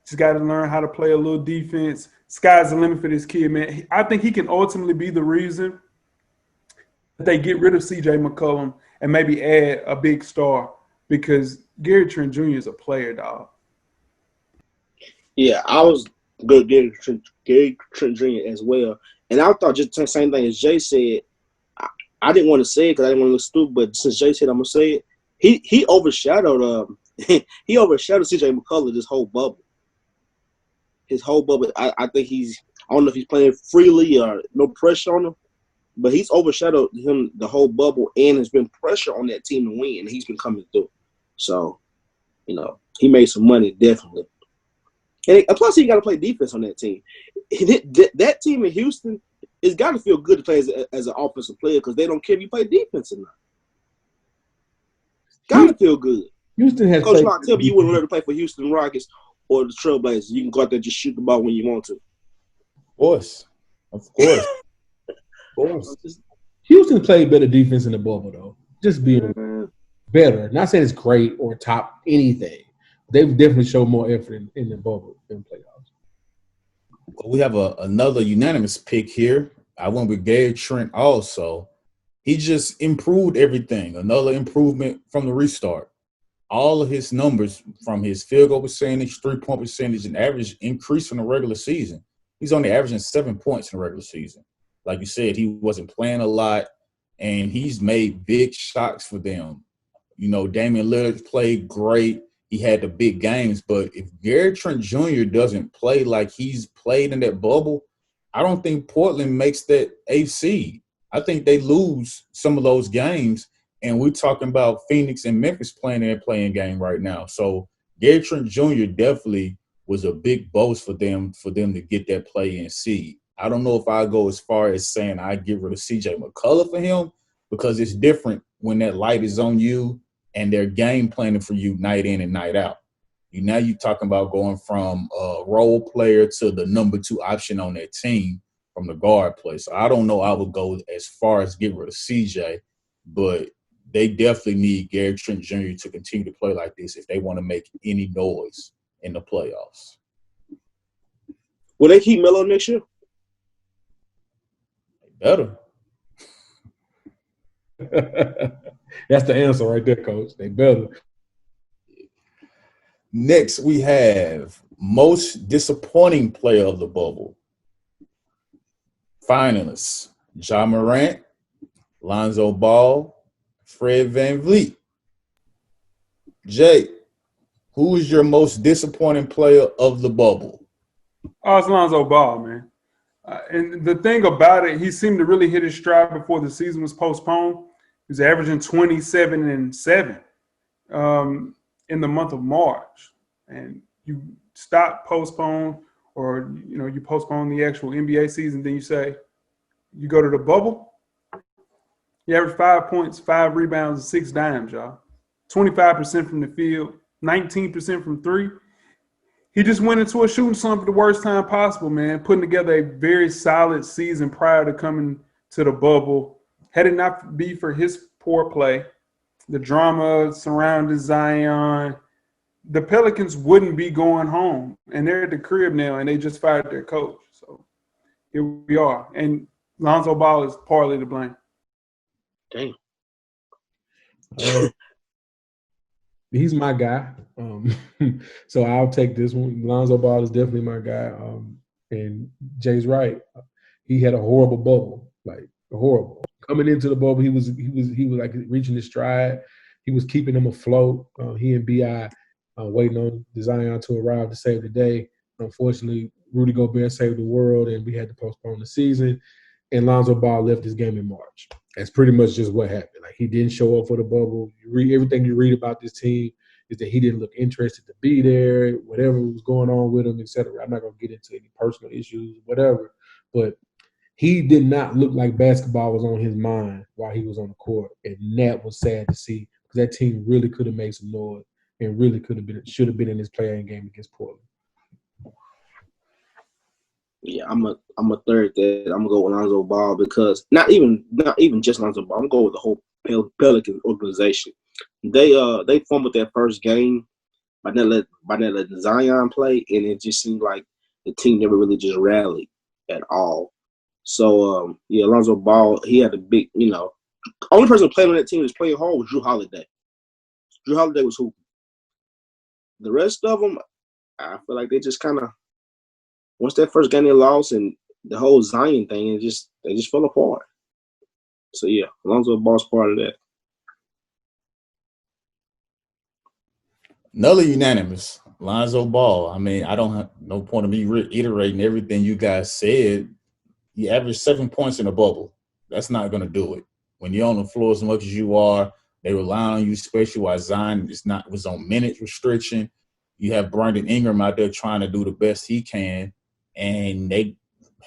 just got to learn how to play a little defense. Sky's the limit for this kid, man. I think he can ultimately be the reason that they get rid of C.J. McCollum and maybe add a big star, because Gary Trent Jr. is a player, dog. Yeah, I was good Gary Trent Jr. as well. And I thought just the same thing as Jay said. I didn't want to say it because I didn't want to look stupid, but since Jay said I'm going to say it, he overshadowed he overshadowed C.J. McCollum this whole bubble. His whole bubble. I think I don't know if he's playing freely or no pressure on him, but he's overshadowed him the whole bubble, and there's been pressure on that team to win, and he's been coming through. So, he made some money definitely. And plus, he got to play defense on that team. That team in Houston, it's got to feel good to play as an offensive player because they don't care if you play defense or not. Got to feel good. Houston has Coach Locke, tell me you wouldn't let to play for Houston Rockets or the Trailblazers. You can go out there and just shoot the ball when you want to. Of course. Houston played better defense in the bubble, though. Just being better. Not saying it's great or top anything. They've definitely showed more effort in the bubble than playoffs. Well, we have another unanimous pick here. I went with Gary Trent also. He just improved everything. Another improvement from the restart. All of his numbers from his field goal percentage, 3-point percentage, and average increase from the regular season. He's only averaging 7 points in the regular season. Like you said, he wasn't playing a lot, and he's made big shots for them. Damian Lillard played great. He had the big games, but if Gary Trent Jr. doesn't play like he's played in that bubble, I don't think Portland makes that 8th seed. I think they lose some of those games, and we're talking about Phoenix and Memphis playing their playing game right now. So Gary Trent Jr. definitely was a big boost for them to get that play-in seed. I don't know if I go as far as saying I get rid of C.J. McCullough for him because it's different when that light is on you and they're game planning for you night in and night out. Now you're talking about going from a role player to the number 2 option on that team from the guard play. So I don't know I would go as far as get rid of CJ, but they definitely need Gary Trent Jr. to continue to play like this if they want to make any noise in the playoffs. Will they keep Melo next year? Better. That's the answer right there, Coach. They better. Next, we have most disappointing player of the bubble. Finalists: Ja Morant, Lonzo Ball, Fred VanVleet. Jay, who is your most disappointing player of the bubble? Oh, it's Lonzo Ball, man. And the thing about it, he seemed to really hit his stride before the season was postponed. He was averaging 27 and 7 in the month of March. And you stop, postpone, or, you postpone the actual NBA season, then you say, you go to the bubble, you average 5 points, 5 rebounds, and 6 dimes, y'all. 25% from the field, 19% from 3. He just went into a shooting slump at the worst time possible, man, putting together a very solid season prior to coming to the bubble. Had it not be for his poor play, the drama surrounding Zion, the Pelicans wouldn't be going home. And they're at the crib now, and they just fired their coach. So here we are. And Lonzo Ball is partly to blame. Damn. He's my guy. So I'll take this one. Lonzo Ball is definitely my guy. And Jay's right. He had a horrible bubble, like horrible. Coming into the bubble, he was like reaching his stride. He was keeping them afloat. He and B.I. Waiting on Zion to arrive to save the day. Unfortunately, Rudy Gobert saved the world, and we had to postpone the season. And Lonzo Ball left his game in March. That's pretty much just what happened. Like, he didn't show up for the bubble. Everything you read about this team is that he didn't look interested to be there, whatever was going on with him, etc. I'm not going to get into any personal issues, whatever. But he did not look like basketball was on his mind while he was on the court. And that was sad to see because that team really could have made some noise and really should have been in this play-in game against Portland. Yeah, I'm a third that. I'm gonna go with Lonzo Ball because not even just Lonzo Ball. I'm going with the whole Pelican organization. They fumbled their first game by not letting Zion play, and it just seemed like the team never really just rallied at all. So Lonzo Ball, he had a big, only person playing on that team that's playing hard was Drew Holiday. Drew Holiday was hooping. The rest of them, I feel like they just kind of. Once that first game they lost and the whole Zion thing, they just fell apart. So yeah, Lonzo Ball's part of that. Another unanimous, Lonzo Ball. I mean, I don't have no point of me reiterating everything you guys said. He averaged 7 points in the bubble. That's not going to do it. When you're on the floor as much as you are, they rely on you, especially while Zion was on minutes restriction. You have Brandon Ingram out there trying to do the best he can, and they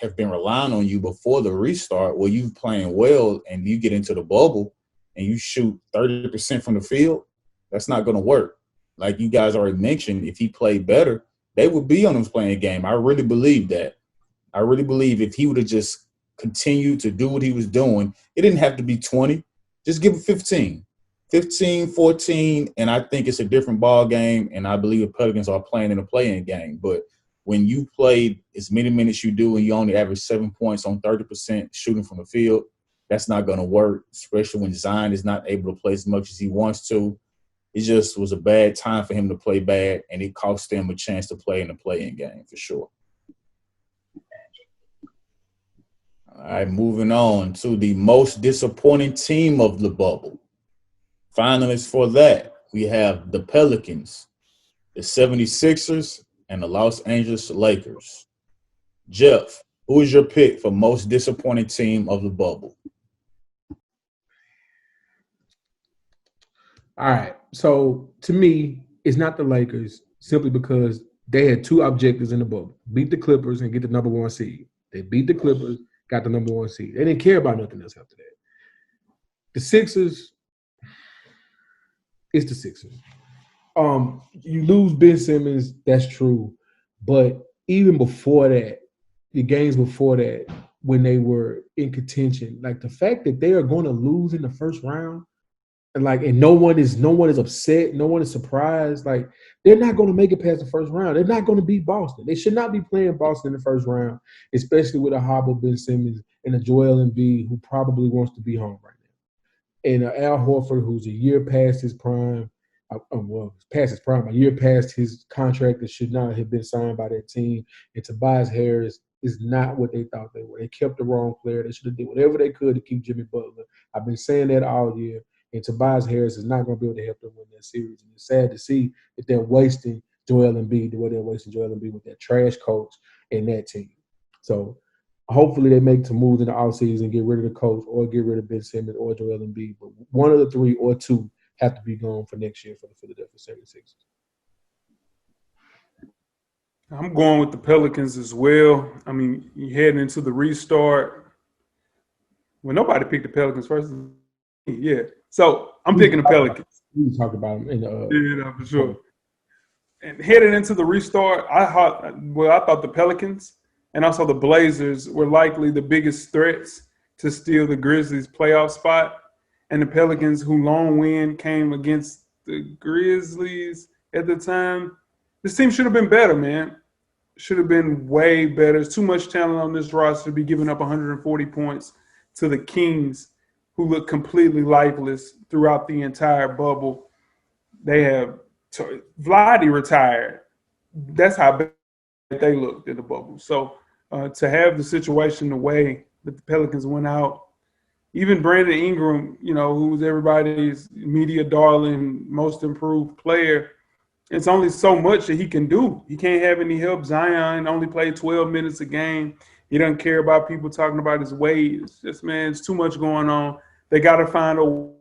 have been relying on you before the restart where you playing well and you get into the bubble and you shoot 30% from the field. That's not going to work. Like you guys already mentioned, if he played better, they would be on him playing game. I really believe that. I really believe if he would have just continued to do what he was doing, it didn't have to be 20. Just give him 15. 15, 14, and I think it's a different ball game, and I believe the Pelicans are playing in a play-in game. But when you played as many minutes you do and you only average 7 points on 30% shooting from the field, that's not going to work, especially when Zion is not able to play as much as he wants to. It just was a bad time for him to play bad, and it cost them a chance to play in the play-in game for sure. All right, moving on to the most disappointing team of the bubble. Finalists for that, we have the Pelicans, the 76ers, and the Los Angeles Lakers. Jeff, who is your pick for most disappointing team of the bubble? All right. So, to me, it's not the Lakers simply because they had two objectives in the bubble. Beat the Clippers and get the number one seed. They beat the Clippers, got the number one seed. They didn't care about nothing else after that. The Sixers, it's the Sixers. You lose Ben Simmons, that's true. But even before that, the games before that, when they were in contention, like the fact that they are going to lose in the first round, and no one is upset, no one is surprised. Like they're not going to make it past the first round. They're not going to beat Boston. They should not be playing Boston in the first round, especially with a hobble Ben Simmons and a Joel Embiid who probably wants to be home right now, and Al Horford who's a year past his prime. A year past his contract that should not have been signed by that team. And Tobias Harris is not what they thought they were. They kept the wrong player. They should have did whatever they could to keep Jimmy Butler. I've been saying that all year. And Tobias Harris is not going to be able to help them win that series. And it's sad to see that they're wasting Joel Embiid the way they're wasting Joel Embiid with that trash coach and that team. So hopefully they make some moves in the offseason, get rid of the coach or get rid of Ben Simmons or Joel Embiid. But one of the three or two have to be gone for next year for the Philadelphia 76ers. I'm going with the Pelicans as well. I mean, you heading into the restart. Well, nobody picked the Pelicans first. Yeah. So I'm picking the Pelicans. We talked about them in the for sure. And heading into the restart, I thought the Pelicans and also the Blazers were likely the biggest threats to steal the Grizzlies' playoff spot. And the Pelicans, who long win came against the Grizzlies at the time. This team should have been better, man. Should have been way better. There's too much talent on this roster to be giving up 140 points to the Kings, who look completely lifeless throughout the entire bubble. They have Vlade retired. That's how bad they looked in the bubble. So to have the situation the way that the Pelicans went out, even Brandon Ingram, who's everybody's media darling, most improved player, it's only so much that he can do. He can't have any help. Zion only played 12 minutes a game. He doesn't care about people talking about his weight. It's just, man, it's too much going on. They got to find a way.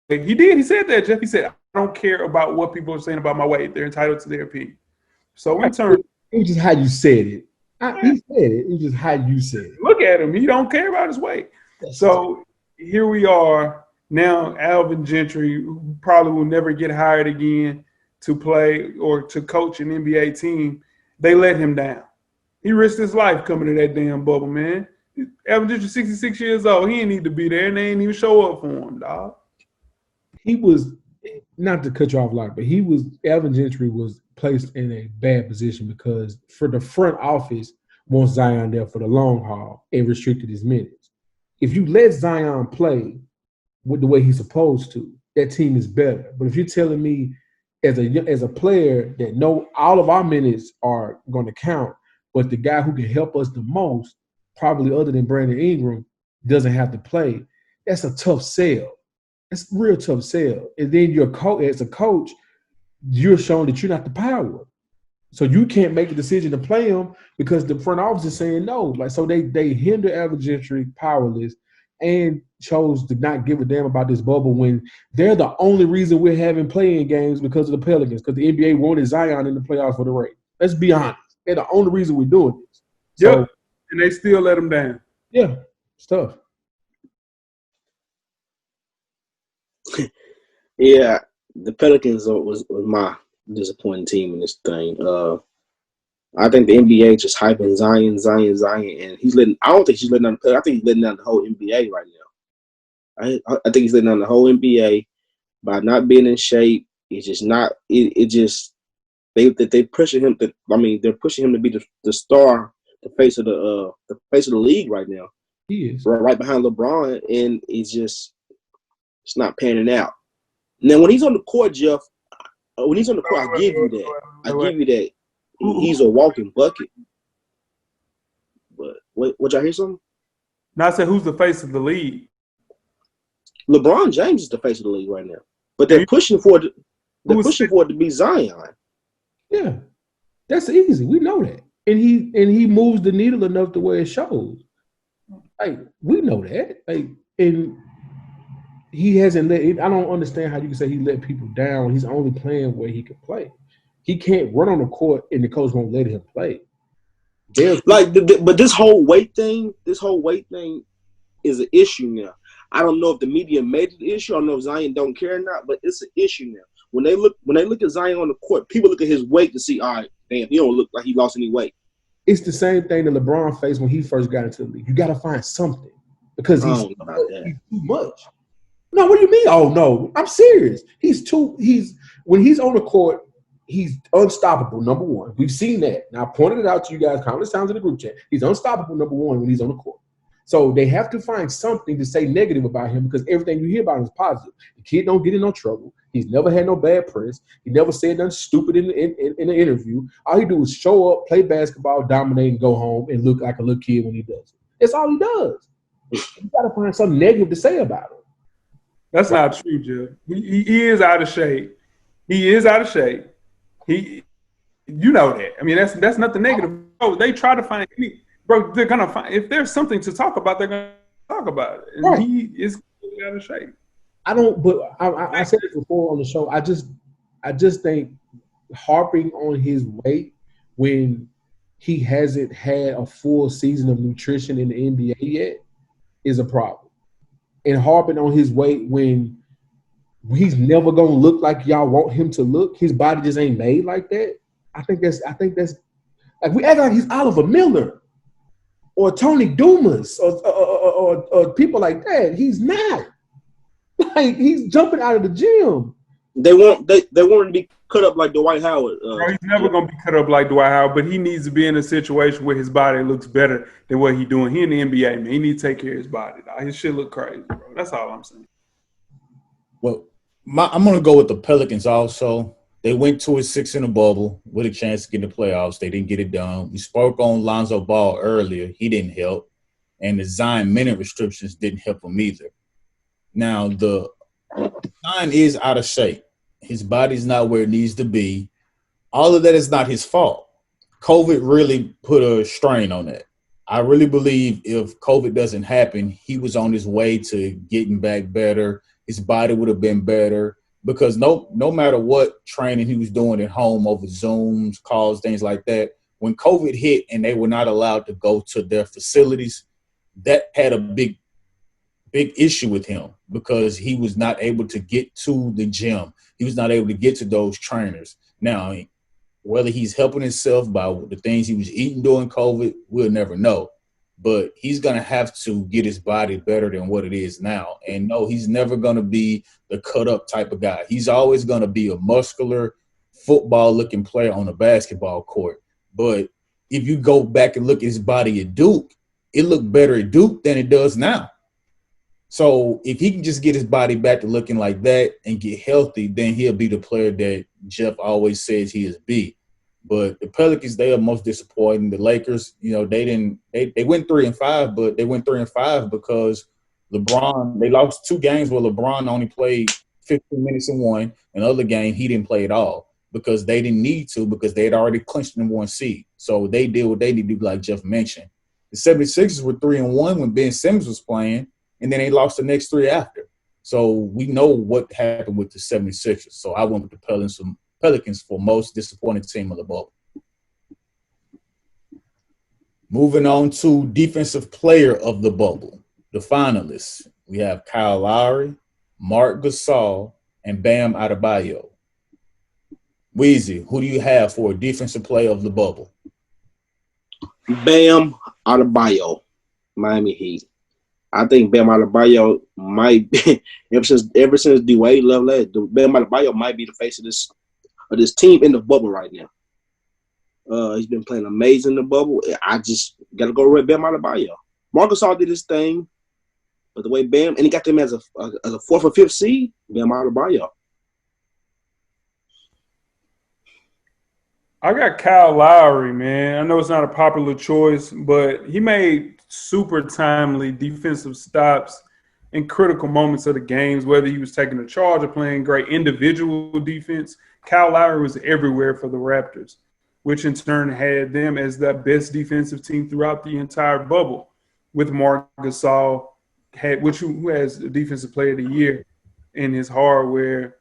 He did. He said that, Jeff. He said, I don't care about what people are saying about my weight. They're entitled to their opinion. So in turn. It was just how you said it. He said it. It was just how you said it. Look at him. He don't care about his weight. So here we are now. Alvin Gentry, who probably will never get hired again to play or to coach an NBA team. They let him down. He risked his life coming to that damn bubble, man. Alvin Gentry, 66 years old. He didn't need to be there, and they didn't even show up for him, dog. He was, not to cut you off, but Alvin Gentry was placed in a bad position because for the front office wants Zion there for the long haul and restricted his minutes. If you let Zion play with the way he's supposed to, that team is better. But if you're telling me as a player that all of our minutes are going to count, but the guy who can help us the most, probably other than Brandon Ingram, doesn't have to play, that's a tough sell. That's a real tough sell. And then as a coach, you're showing that you're not the power. So you can't make a decision to play him because the front office is saying no. So they hinder Alvin Gentry powerless, and chose to not give a damn about this bubble when they're the only reason we're having playing games because of the Pelicans, because the NBA wanted Zion in the playoffs for the Rays. Let's be honest. They're the only reason we're doing this. So, yep. And they still let them down. Yeah, it's tough. Yeah, the Pelicans was my disappointing team in this thing. I think the NBA just hyping Zion, and he's letting. I don't think he's letting down. I think he's letting down the whole NBA right now. I think he's letting down the whole NBA by not being in shape. It's just not. It just they pushing him to. I mean, they're pushing him to be the star, the face of the league right now. He is right behind LeBron, and it's not panning out. Now, when he's on the court, Jeff, I give you that. He's a walking bucket. But what y'all hear something? Now I said, who's the face of the league? LeBron James is the face of the league right now. But they're pushing for it. They're pushing for it to be Zion. Yeah, that's easy. We know that, and he moves the needle enough to where it shows. Like, we know that. Like, and he hasn't let. I don't understand how you can say he let people down. He's only playing where he can play. He can't run on the court, and the coach won't let him play. But this whole weight thing is an issue now. I don't know if the media made it an issue. I don't know if Zion don't care or not, but it's an issue now. When they look at Zion on the court, people look at his weight to see, all right, damn, he don't look like he lost any weight. It's the same thing that LeBron faced when he first got into the league. You got to find something because he's too much. No, what do you mean? Oh no, I'm serious. When he's on the court, he's unstoppable. Number one, we've seen that. Now I pointed it out to you guys countless times in the group chat. He's unstoppable. Number one, when he's on the court. So they have to find something to say negative about him because everything you hear about him is positive. The kid don't get in no trouble. He's never had no bad press. He never said nothing stupid in an interview. All he do is show up, play basketball, dominate, and go home and look like a little kid when he does it. That's all he does. You got to find something negative to say about him. That's not true, Jeff. He is out of shape. He is out of shape. You know that. I mean, that's nothing negative. Oh, they try to find bro. They're gonna find if there's something to talk about. They're gonna talk about it. And right. He is out of shape. I said it before on the show. I just think harping on his weight when he hasn't had a full season of nutrition in the NBA yet is a problem. And harping on his weight when he's never gonna look like y'all want him to look. His body just ain't made like that. I think that's like we act like he's Oliver Miller or Tony Dumas or people like that. He's not. Like, he's jumping out of the gym. They want him to be cut up like Dwight Howard. Bro, he's never gonna be cut up like Dwight Howard, but he needs to be in a situation where his body looks better than what he's doing. He in the NBA, man. He needs to take care of his body. His shit look crazy, bro. That's all I'm saying. Well, I'm gonna go with the Pelicans also. They went 2-6 in the bubble with a chance to get in the playoffs. They didn't get it done. We spoke on Lonzo Ball earlier. He didn't help. And the Zion minute restrictions didn't help him either. Now, the Zion is out of shape. His body's not where it needs to be. All of that is not his fault. COVID really put a strain on that. I really believe if COVID doesn't happen, he was on his way to getting back better. His body would have been better because no matter what training he was doing at home over Zooms, calls, things like that, when COVID hit and they were not allowed to go to their facilities, that had a big issue with him because he was not able to get to the gym. He was not able to get to those trainers. Now, whether he's helping himself by the things he was eating during COVID, we'll never know. But he's going to have to get his body better than what it is now. And no, he's never going to be the cut-up type of guy. He's always going to be a muscular, football-looking player on a basketball court. But if you go back and look at his body at Duke, it looked better at Duke than it does now. So if he can just get his body back to looking like that and get healthy, then he'll be the player that Jeff always says he is be. But the Pelicans, they are most disappointing. The Lakers, they went 3-5, but they went 3-5 because LeBron, they lost 2 games where LeBron only played 15 minutes in one. And the other game, he didn't play at all because they didn't need to because they had already clinched the number 1 seed. So they did what they need to do, like Jeff mentioned. The 76ers were 3-1 when Ben Simmons was playing. and then they lost the next 3 after. So we know what happened with the 76ers. So I went with the Pelicans for most disappointing team of the bubble. Moving on to defensive player of the bubble, the finalists. We have Kyle Lowry, Marc Gasol, and Bam Adebayo. Weezy, who do you have for defensive player of the bubble? Bam Adebayo, Miami Heat. I think Bam Adebayo might be, ever since D-Wade left, Bam Adebayo might be the face of this team in the bubble right now. He's been playing amazing in the bubble. I just got to go with Bam Adebayo. Marc Gasol did his thing, but the way Bam, and he got them as a 4th or 5th seed, Bam Adebayo. I got Kyle Lowry, man. I know it's not a popular choice, but he made super timely defensive stops in critical moments of the games, whether he was taking a charge or playing great individual defense. Kyle Lowry was everywhere for the Raptors, which in turn had them as the best defensive team throughout the entire bubble, with Marc Gasol, who has the Defensive Player of the Year in his hardware.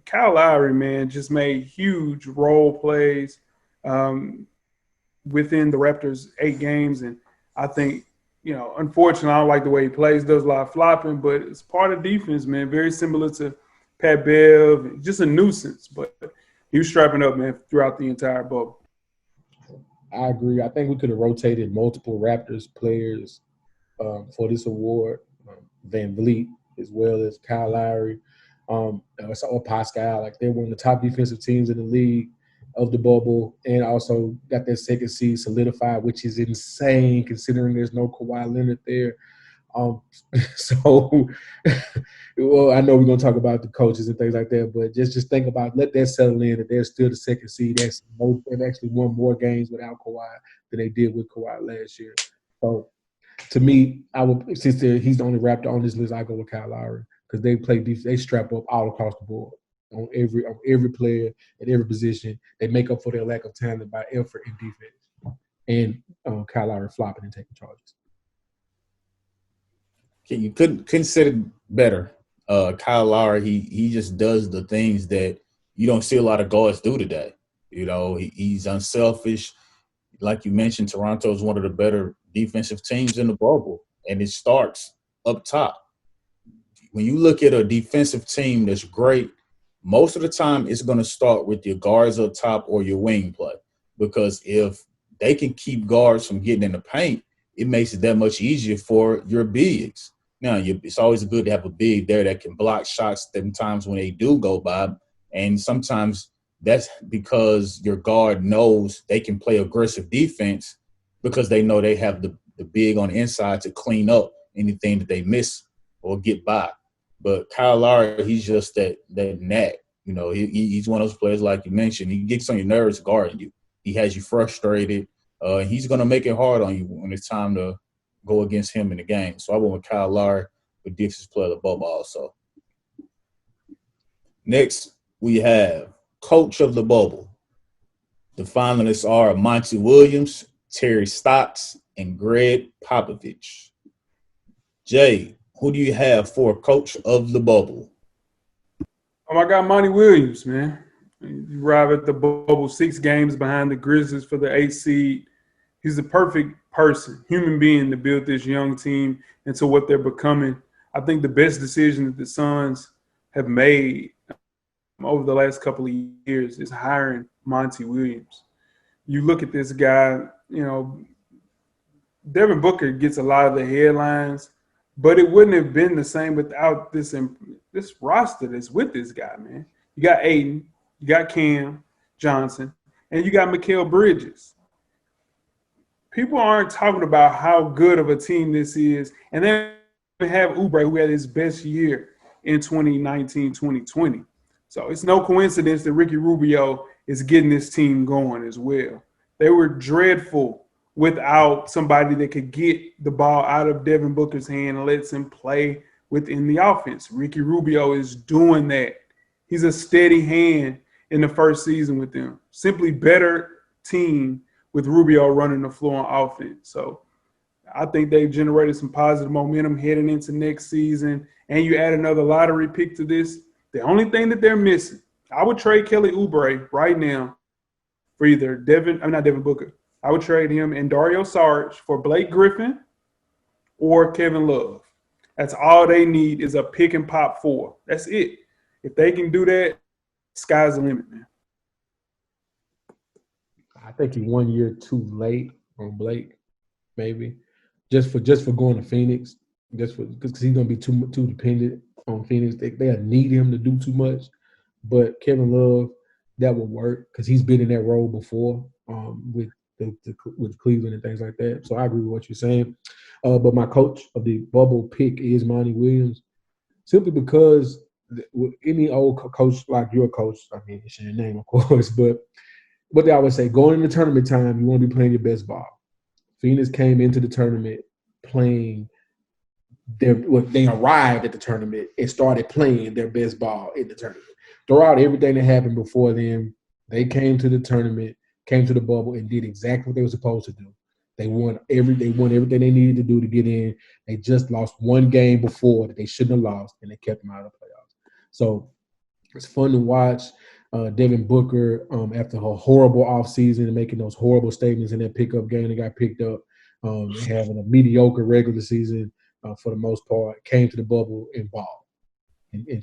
Kyle Lowry, man, just made huge role plays within the Raptors' 8 games. And I think, unfortunately, I don't like the way he plays, does a lot of flopping, but it's part of defense, man. Very similar to Pat Bev, just a nuisance. But he was strapping up, man, throughout the entire bubble. I agree. I think we could have rotated multiple Raptors players for this award. Van Vliet as well as Kyle Lowry. Or Pascal, like they're one of the top defensive teams in the league of the bubble, and also got that 2nd seed solidified, which is insane considering there's no Kawhi Leonard there. So, well, I know we're gonna talk about the coaches and things like that, but just think about, let that settle in that they're still the 2nd seed. They've actually won more games without Kawhi than they did with Kawhi last year. So, to me, I would, since he's the only Raptor on this list, I go with Kyle Lowry. Because they play defense, they strap up all across the board on every player at every position. They make up for their lack of talent by effort and defense. And Kyle Lowry flopping and taking charges. You couldn't said it better. Kyle Lowry, he just does the things that you don't see a lot of guards do today. He's unselfish. Like you mentioned, Toronto is one of the better defensive teams in the bubble, and it starts up top. When you look at a defensive team that's great, most of the time it's going to start with your guards up top or your wing play. Because if they can keep guards from getting in the paint, it makes it that much easier for your bigs. Now, it's always good to have a big there that can block shots sometimes when they do go by. And sometimes that's because your guard knows they can play aggressive defense because they know they have the big on the inside to clean up anything that they miss or get by. But Kyle Lowry, he's just that knack. He's one of those players, like you mentioned. He gets on your nerves guarding you. He has you frustrated. He's going to make it hard on you when it's time to go against him in the game. So I went with Kyle Lowry with defensive player of the bubble also. Next, we have coach of the bubble. The finalists are Monty Williams, Terry Stotts, and Greg Popovich. Jay, who do you have for coach of the bubble? I got Monty Williams, man. You arrive at the bubble 6 games behind the Grizzlies for the 8th seed. He's the perfect person, human being, to build this young team into what they're becoming. I think the best decision that the Suns have made over the last couple of years is hiring Monty Williams. You look at this guy, Devin Booker gets a lot of the headlines, but it wouldn't have been the same without this roster that's with this guy, man. You got Aiden, you got Cam Johnson, and you got Mikal Bridges. People aren't talking about how good of a team this is. And then we have Oubre, who had his best year in 2019-2020. So it's no coincidence that Ricky Rubio is getting this team going as well. They were dreadful without somebody that could get the ball out of Devin Booker's hand and lets him play within the offense. Ricky Rubio is doing that. He's a steady hand in the first season with them. Simply better team with Rubio running the floor on offense. So I think they've generated some positive momentum heading into next season. And you add another lottery pick to this. The only thing that they're missing, I would trade Kelly Oubre right now for either not Devin Booker. I would trade him and Dario Saric for Blake Griffin or Kevin Love. That's all they need is a pick and pop 4. That's it. If they can do that, sky's the limit, man. I think you're 1 year too late on Blake, maybe. Just for going to Phoenix, because he's gonna be too dependent on Phoenix. They need him to do too much. But Kevin Love, that will work because he's been in that role before with Cleveland and things like that. So I agree with what you're saying. But my coach of the bubble pick is Monty Williams, simply because with any old coach like your coach, I mean, it's your name, of course, but what they always say, going into tournament time, you want to be playing your best ball. Phoenix came into the tournament playing they arrived at the tournament and started playing their best ball in the tournament. Throughout everything that happened before them, they came to the tournament, came to the bubble, and did exactly what they were supposed to do. They won everything they needed to do to get in. They just lost one game before that they shouldn't have lost, and they kept them out of the playoffs. So it's fun to watch. Devin Booker, after a horrible offseason and making those horrible statements in that pickup game that got picked up, having a mediocre regular season for the most part, came to the bubble and balled.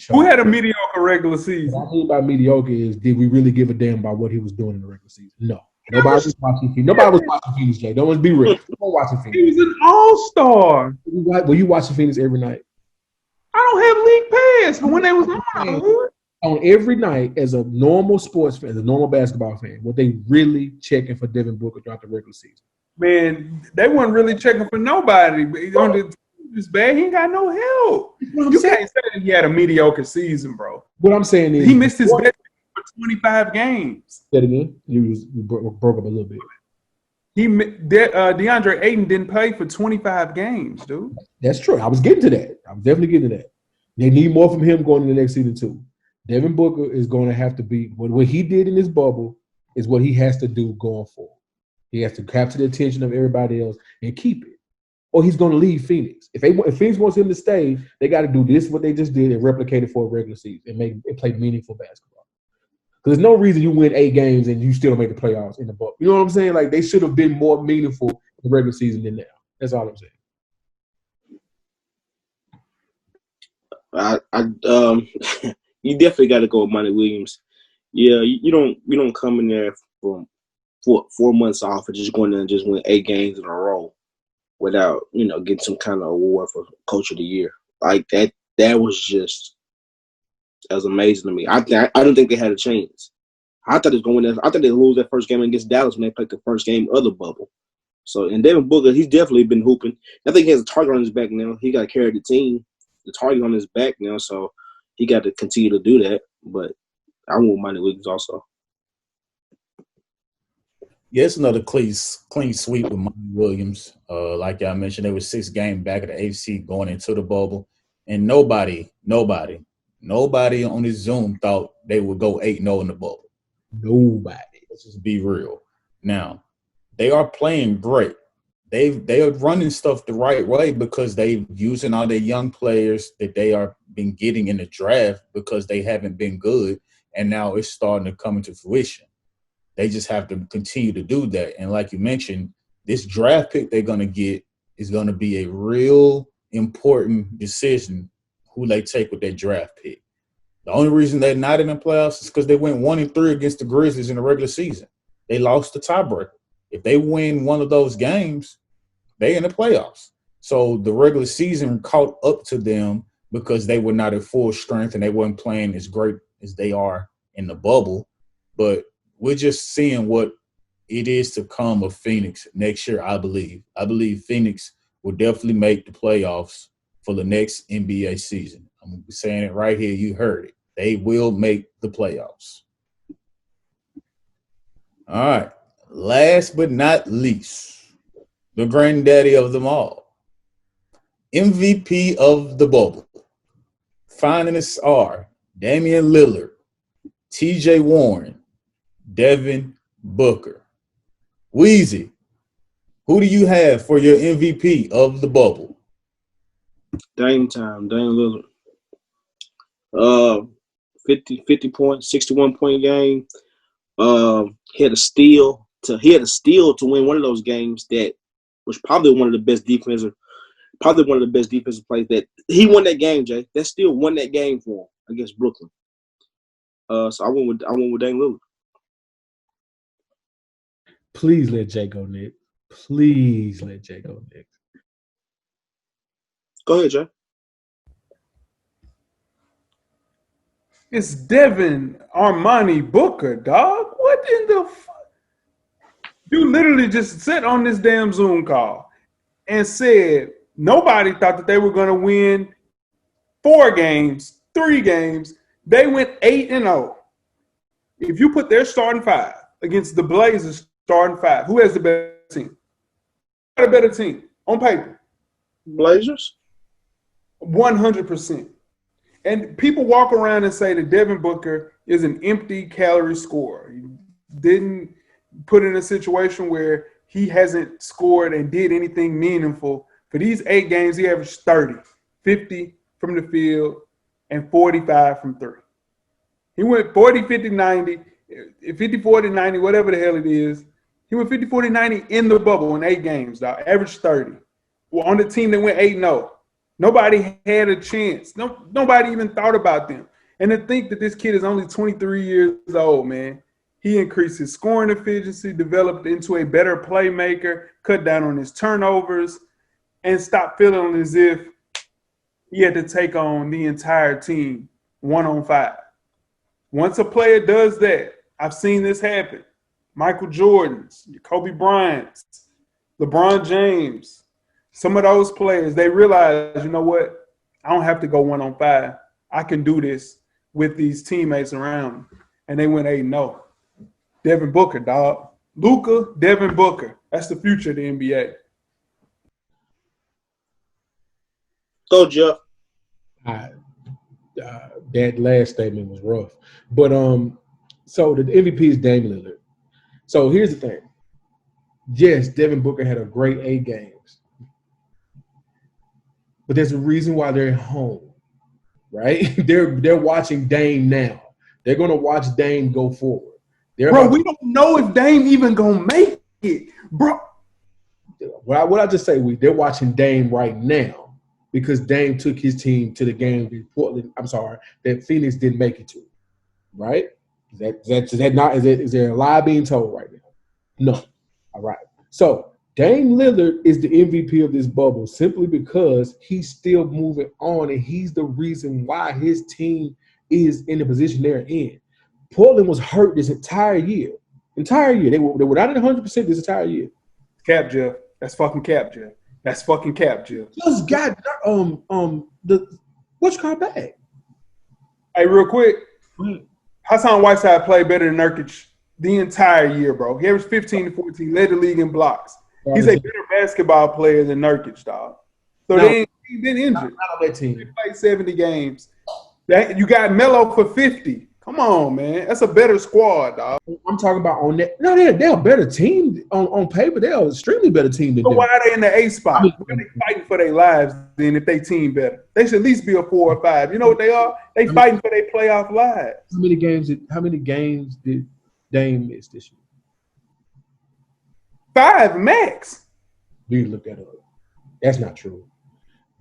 Who had a mediocre regular season? What I mean by mediocre is, did we really give a damn about what he was doing in the regular season? No. Nobody was watching Phoenix, Jay. Don't be real. Don't watching Phoenix. He was an all-star. Were you watching Phoenix every night? I don't have league pass, but when they was on every night, as a normal sports fan, as a normal basketball fan, were they really checking for Devin Booker throughout the regular season? Man, they weren't really checking for nobody. It's bad. He ain't got no help. You can't say he had a mediocre season, bro. What I'm saying is he missed his best for 25 games. Say it again. You broke up a little bit. DeAndre Ayton didn't play for 25 games, dude. That's true. I was getting to that. I'm definitely getting to that. They need more from him going into the next season too. Devin Booker is going to have to be what he did in this bubble is what he has to do going forward. He has to capture the attention of everybody else and keep it, or he's going to leave Phoenix. If Phoenix wants him to stay, they got to do this what they just did and replicate it for a regular season and play meaningful basketball. Because there's no reason you win 8 games and you still don't make the playoffs in the bubble. You know what I'm saying? Like, they should have been more meaningful in the regular season than now. That's all I'm saying. You definitely got to go with Monty Williams. Yeah, you don't come in there from 4 months off and just going there and just win 8 games in a row without getting some kind of award for Coach of the Year. Like that was amazing to me. I don't think they had a chance. I thought it was going there. I thought they'd lose that first game against Dallas when they played the first game of the bubble. So, and Devin Booker, he's definitely been hooping. I think he has a target on his back now. He got to carry the team. The target on his back now, so he got to continue to do that. But I want Monty Williams also. Yeah, it's another clean sweep with Monty Williams. Like I mentioned, they were 6 games back of the AFC going into the bubble, and nobody on this Zoom thought they would go 8-0 in the bubble. Nobody. Let's just be real. Now, they are playing great. They are running stuff the right way because they're using all their young players that they are been getting in the draft because they haven't been good, and now it's starting to come into fruition. They just have to continue to do that. And like you mentioned, this draft pick they're going to get is going to be a real important decision who they take with their draft pick. The only reason they're not in the playoffs is because they went 1-3 against the Grizzlies in the regular season. They lost the tiebreaker. If they win one of those games, they in the playoffs. So the regular season caught up to them because they were not at full strength and they weren't playing as great as they are in the bubble. But we're just seeing what it is to come of Phoenix next year, I believe. I believe Phoenix will definitely make the playoffs for the next NBA season. I'm saying it right here. You heard it. They will make the playoffs. All right. Last but not least, the granddaddy of them all, MVP of the bubble. Finalists are Damian Lillard, TJ Warren, Devin Booker. Weezy, Who do you have for your MVP of the bubble? Dame Lillard. 50 points, 61-point game. He had a steal to win one of those games that was probably one of the best defensive plays that he won that game, Jay. That still won that game for him against Brooklyn. So I went with Dame Lillard. Please let Jay go next. Please let Jay go next. Go ahead, Jay. It's Devin Armani Booker, dog. What in the fuck? You literally just sat on this damn Zoom call and said nobody thought that they were going to win 4 games, 3 games. They went 8-0. If you put their starting 5 against the Blazers starting 5, who has the better team? Got a better team on paper? Blazers? 100%. And people walk around and say that Devin Booker is an empty calorie scorer. He didn't put in a situation where he hasn't scored and did anything meaningful. For these 8 games, he averaged 30, 50 from the field, and 45 from 3. He went 40, 50, 90, 50, 40, 90, whatever the hell it is. He went 50, 40, 90 in the bubble in 8 games, dog. Averaged 30. Well, on the team that went 8-0. Nobody had a chance. Nobody even thought about them. And to think that this kid is only 23 years old, man. He increased his scoring efficiency, developed into a better playmaker, cut down on his turnovers, and stopped feeling as if he had to take on the entire team 1-on-5. Once a player does that, I've seen this happen. Michael Jordan's, Kobe Bryant's, LeBron James, some of those players, they realize, you know what? I don't have to go 1-on-5. I can do this with these teammates around me. And they went 8-0. Devin Booker, dog. Luka, Devin Booker. That's the future of the NBA. Go, Jeff. That last statement was rough. But so the MVP is Dame Lillard. So here's the thing. Yes, Devin Booker had a great 8 games. But there's a reason why they're at home, right? They're watching Dame now. They're going to watch Dame go forward. Bro, we don't know if Dame even going to make it. Bro. What I just say, they're watching Dame right now because Dame took his team to the game that Phoenix didn't make it to, right? Is there a lie being told right now? No. All right. So Dame Lillard is the MVP of this bubble simply because he's still moving on and he's the reason why his team is in the position they're in. Portland was hurt this entire year. They were not at 100% this entire year. Cap, Jeff. That's fucking cap, Jeff. Just got what's called back. Hey, real quick. Hassan Whiteside played better than Nurkic the entire year, bro. He averaged 15 to 14, led the league in blocks. He's a better basketball player than Nurkic, dog. So he's been injured. Not on that team. He played 70 games. You got Melo for 50. Come on, man. That's a better squad, dog. I'm talking about on that. No, they're a better team on paper. They're an extremely better team than them. Why are they in the A spot? Why are they fighting for their lives then if they team better? They should at least be a 4 or 5. You know what they are? They fighting for their playoff lives. How many games did Dame miss this year? 5 max. We look that up. That's not true.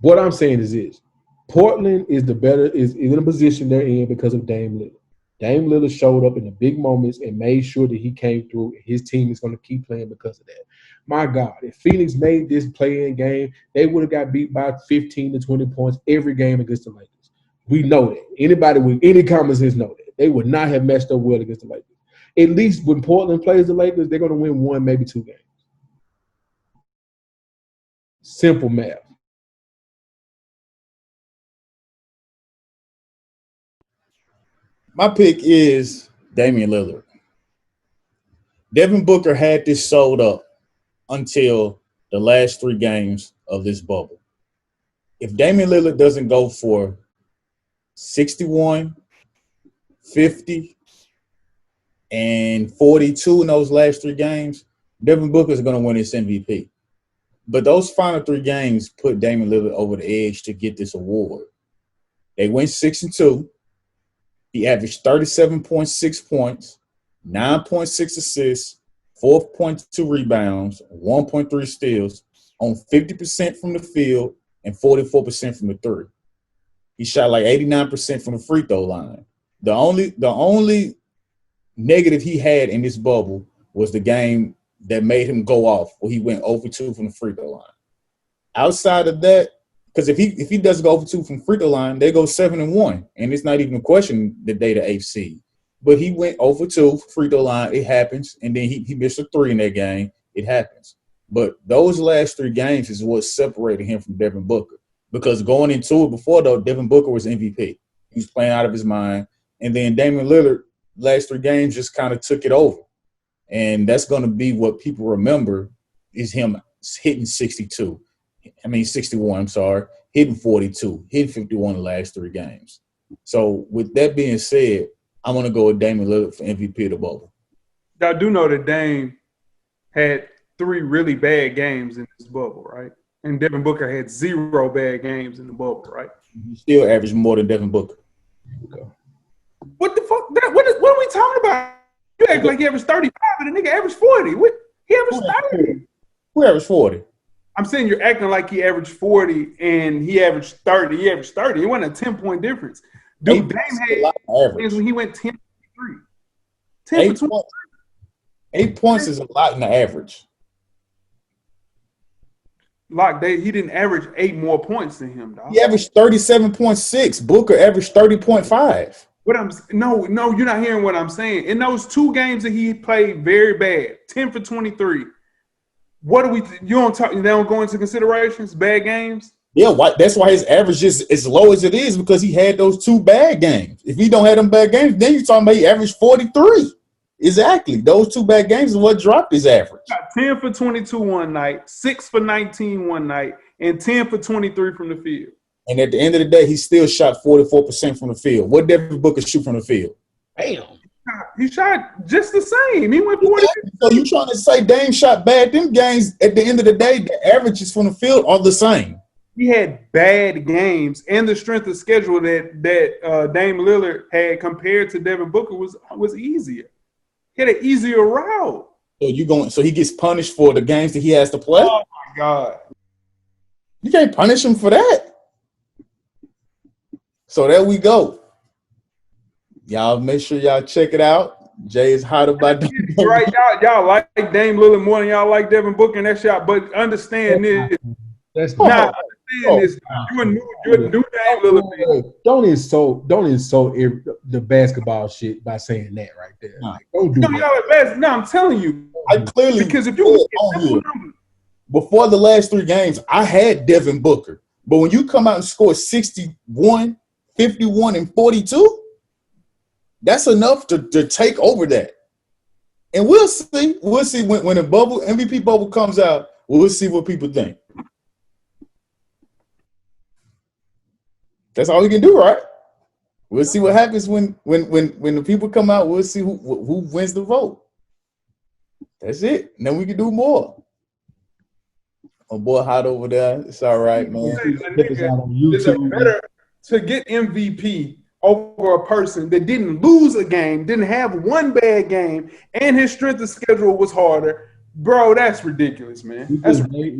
What I'm saying is this: Portland is in a position they're in because of Dame Lillard. Dame Lillard showed up in the big moments and made sure that he came through. And his team is going to keep playing because of that. My God, if Phoenix made this play-in game, they would have got beat by 15 to 20 points every game against the Lakers. We know that. Anybody with any common sense know that. They would not have matched up well against the Lakers. At least when Portland plays the Lakers, they're going to win 1, maybe 2 games. Simple math. My pick is Damian Lillard. Devin Booker had this sold up until the last 3 games of this bubble. If Damian Lillard doesn't go for 61, 50, and 42 in those last 3 games, Devin Booker is going to win his MVP. But those final 3 games put Damian Lillard over the edge to get this award. They went 6-2. He averaged 37.6 points, 9.6 assists, 4.2 rebounds, 1.3 steals on 50% from the field and 44% from the three. He shot like 89% from the free throw line. The only negative he had in this bubble was the game that made him go off, where he went 0-2 from the free throw line. Outside of that, because if he doesn't go 0-2 from free throw line, they go 7-1, and it's not even a question that they the 8th seed. But he went 0-2 free throw line. It happens, and then he missed a 3 in that game. It happens. But those last 3 games is what separated him from Devin Booker. Because going into it before, though, Devin Booker was MVP. He was playing out of his mind. And then Damian Lillard, last 3 games, just kind of took it over. And that's going to be what people remember is him hitting 61, hitting 42, hitting 51 the last 3 games. So with that being said, I'm going to go with Damian Lillard for MVP of the bubble. I do know that Dame had 3 really bad games in this bubble, right? And Devin Booker had 0 bad games in the bubble, right? He still averaged more than Devin Booker. What the fuck? What are we talking about? You act like he averaged 35 and the nigga averaged 40. What? He averaged 30. Who averaged 40? I'm saying you're acting like he averaged 40 and he averaged 30. He averaged 30. It wasn't a 10-point difference. Dude, Dame had games when he went 10 for 3. 10 for 23. 8 points is a lot in the average. He didn't average 8 more points than him, dog. He averaged 37.6. Booker averaged 30.5. No, you're not hearing what I'm saying. In those 2 games that he played very bad, 10 for 23. What do we? You don't talk. They don't go into considerations. Bad games. Yeah, that's why his average is as low as it is, because he had those 2 bad games. If he don't have them bad games, then you're talking about he averaged 43. Exactly. Those 2 bad games is what dropped his average. 10 for 22 one night, 6 for 19 one night, and 10 for 23 from the field. And at the end of the day, he still shot 44% from the field. What did Devin Booker shoot from the field? Damn. He shot just the same. He went 40. So you trying to say Dame shot bad? Them games, at the end of the day, the averages from the field are the same. He had bad games, and the strength of schedule that Dame Lillard had compared to Devin Booker was easier. He had an easier route. So he gets punished for the games that he has to play? Oh my God. You can't punish him for that. So there we go. Y'all make sure y'all check it out. Jay is hot about that. Right, y'all like Dame Lillard more than y'all like Devin Booker and that shot, but understand this. That's Understand this. You're a new Dame Lillard fan. Don't insult the basketball shit by saying that right there. Like, don't do that. No, I'm telling you. I clearly, because if you before the last 3 games, I had Devin Booker. But when you come out and score 61, 51, and 42, that's enough to take over that. And we'll see. We'll see when the MVP bubble comes out, we'll see what people think. That's all we can do, right? We'll see what happens when the people come out. We'll see who wins the vote. That's it. And then we can do more. My boy hot over there. It's all right, man. It's better to get MVP over a person that didn't lose a game, didn't have 1 bad game, and his strength of schedule was harder. Bro, that's ridiculous, man.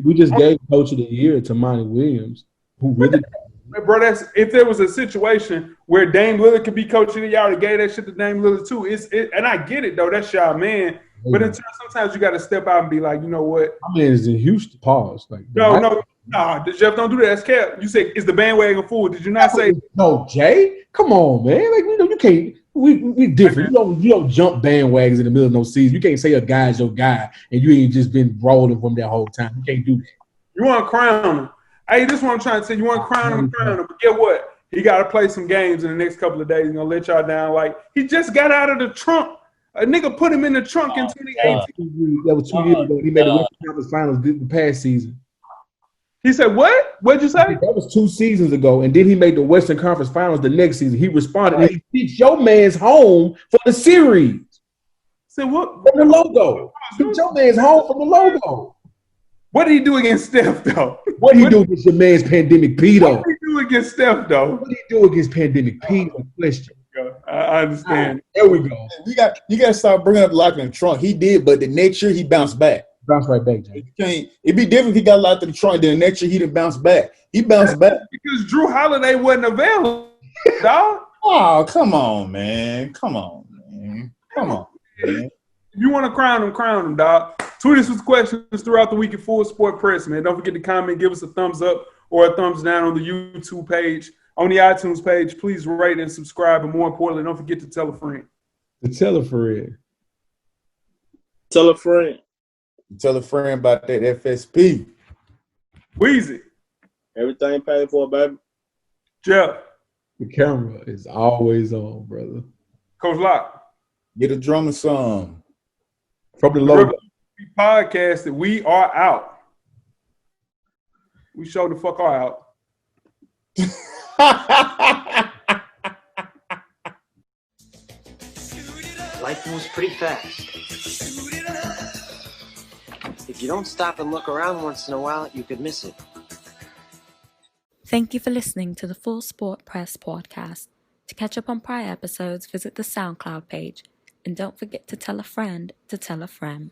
We just gave Coach of the Year to Monty Williams, who really. Bro, if there was a situation where Dame Lillard could be Coach of the Year, I gave that shit to Dame Lillard too. And I get it though. That's y'all man. But sometimes you got to step out and be like, you know what? I mean, it's in Houston. Pause. Like, no. Jeff, don't do that. That's cap. You said it's the bandwagon fool. Did you not say? No, Jay. Come on, man. Like you can't. We different. You don't jump bandwagons in the middle of no season. You can't say a guy's your guy and you ain't just been rolling from that whole time. You can't do that. You want to crown him? Hey, this is what I'm trying to say. You want to crown him? But get what? He got to play some games in the next couple of days. He's gonna let y'all down. Like he just got out of the trunk. A nigga put him in the trunk in 2018. That was 2 years ago. He made the Western Conference Finals the past season. He said, what? What'd you say? That was 2 seasons ago. And then he made the Western Conference Finals the next season. He responded, and he beat your man's home for the series. Said what? From the logo. He beat your man's home from the logo. What did he do against Steph, though? What do you do against your man's pandemic pedo? What did he do against Steph, though? What do you do against pandemic pedo? Question. I understand. There we go. You got to start bringing up locked in the trunk. He did, but the next year he bounced back. Bounce right back, Jay. It'd be different if he got locked in the trunk. Then the next year he didn't bounce back. He bounced back because Drew Holiday wasn't available, dog. Oh, come on, man. Come on, man. If you want to crown him, dog. Tweet us with questions throughout the week at Full Sport Press, man. Don't forget to comment, give us a thumbs up or a thumbs down on the YouTube page. On the iTunes page, please rate and subscribe. And more importantly, don't forget to tell a friend. Tell a friend. Tell a friend. Tell a friend about that FSP. Weezy. Everything paid for, baby. Jeff. The camera is always on, brother. Coach Locke. Get a drummer song. From the logo. Podcast that we are out. We show the fuck are out. Life moves pretty fast. If you don't stop and look around once in a while, you could miss it. Thank you for listening to the Full Sport Press podcast. To catch up on prior episodes, visit the SoundCloud page. And don't forget to tell a friend to tell a friend.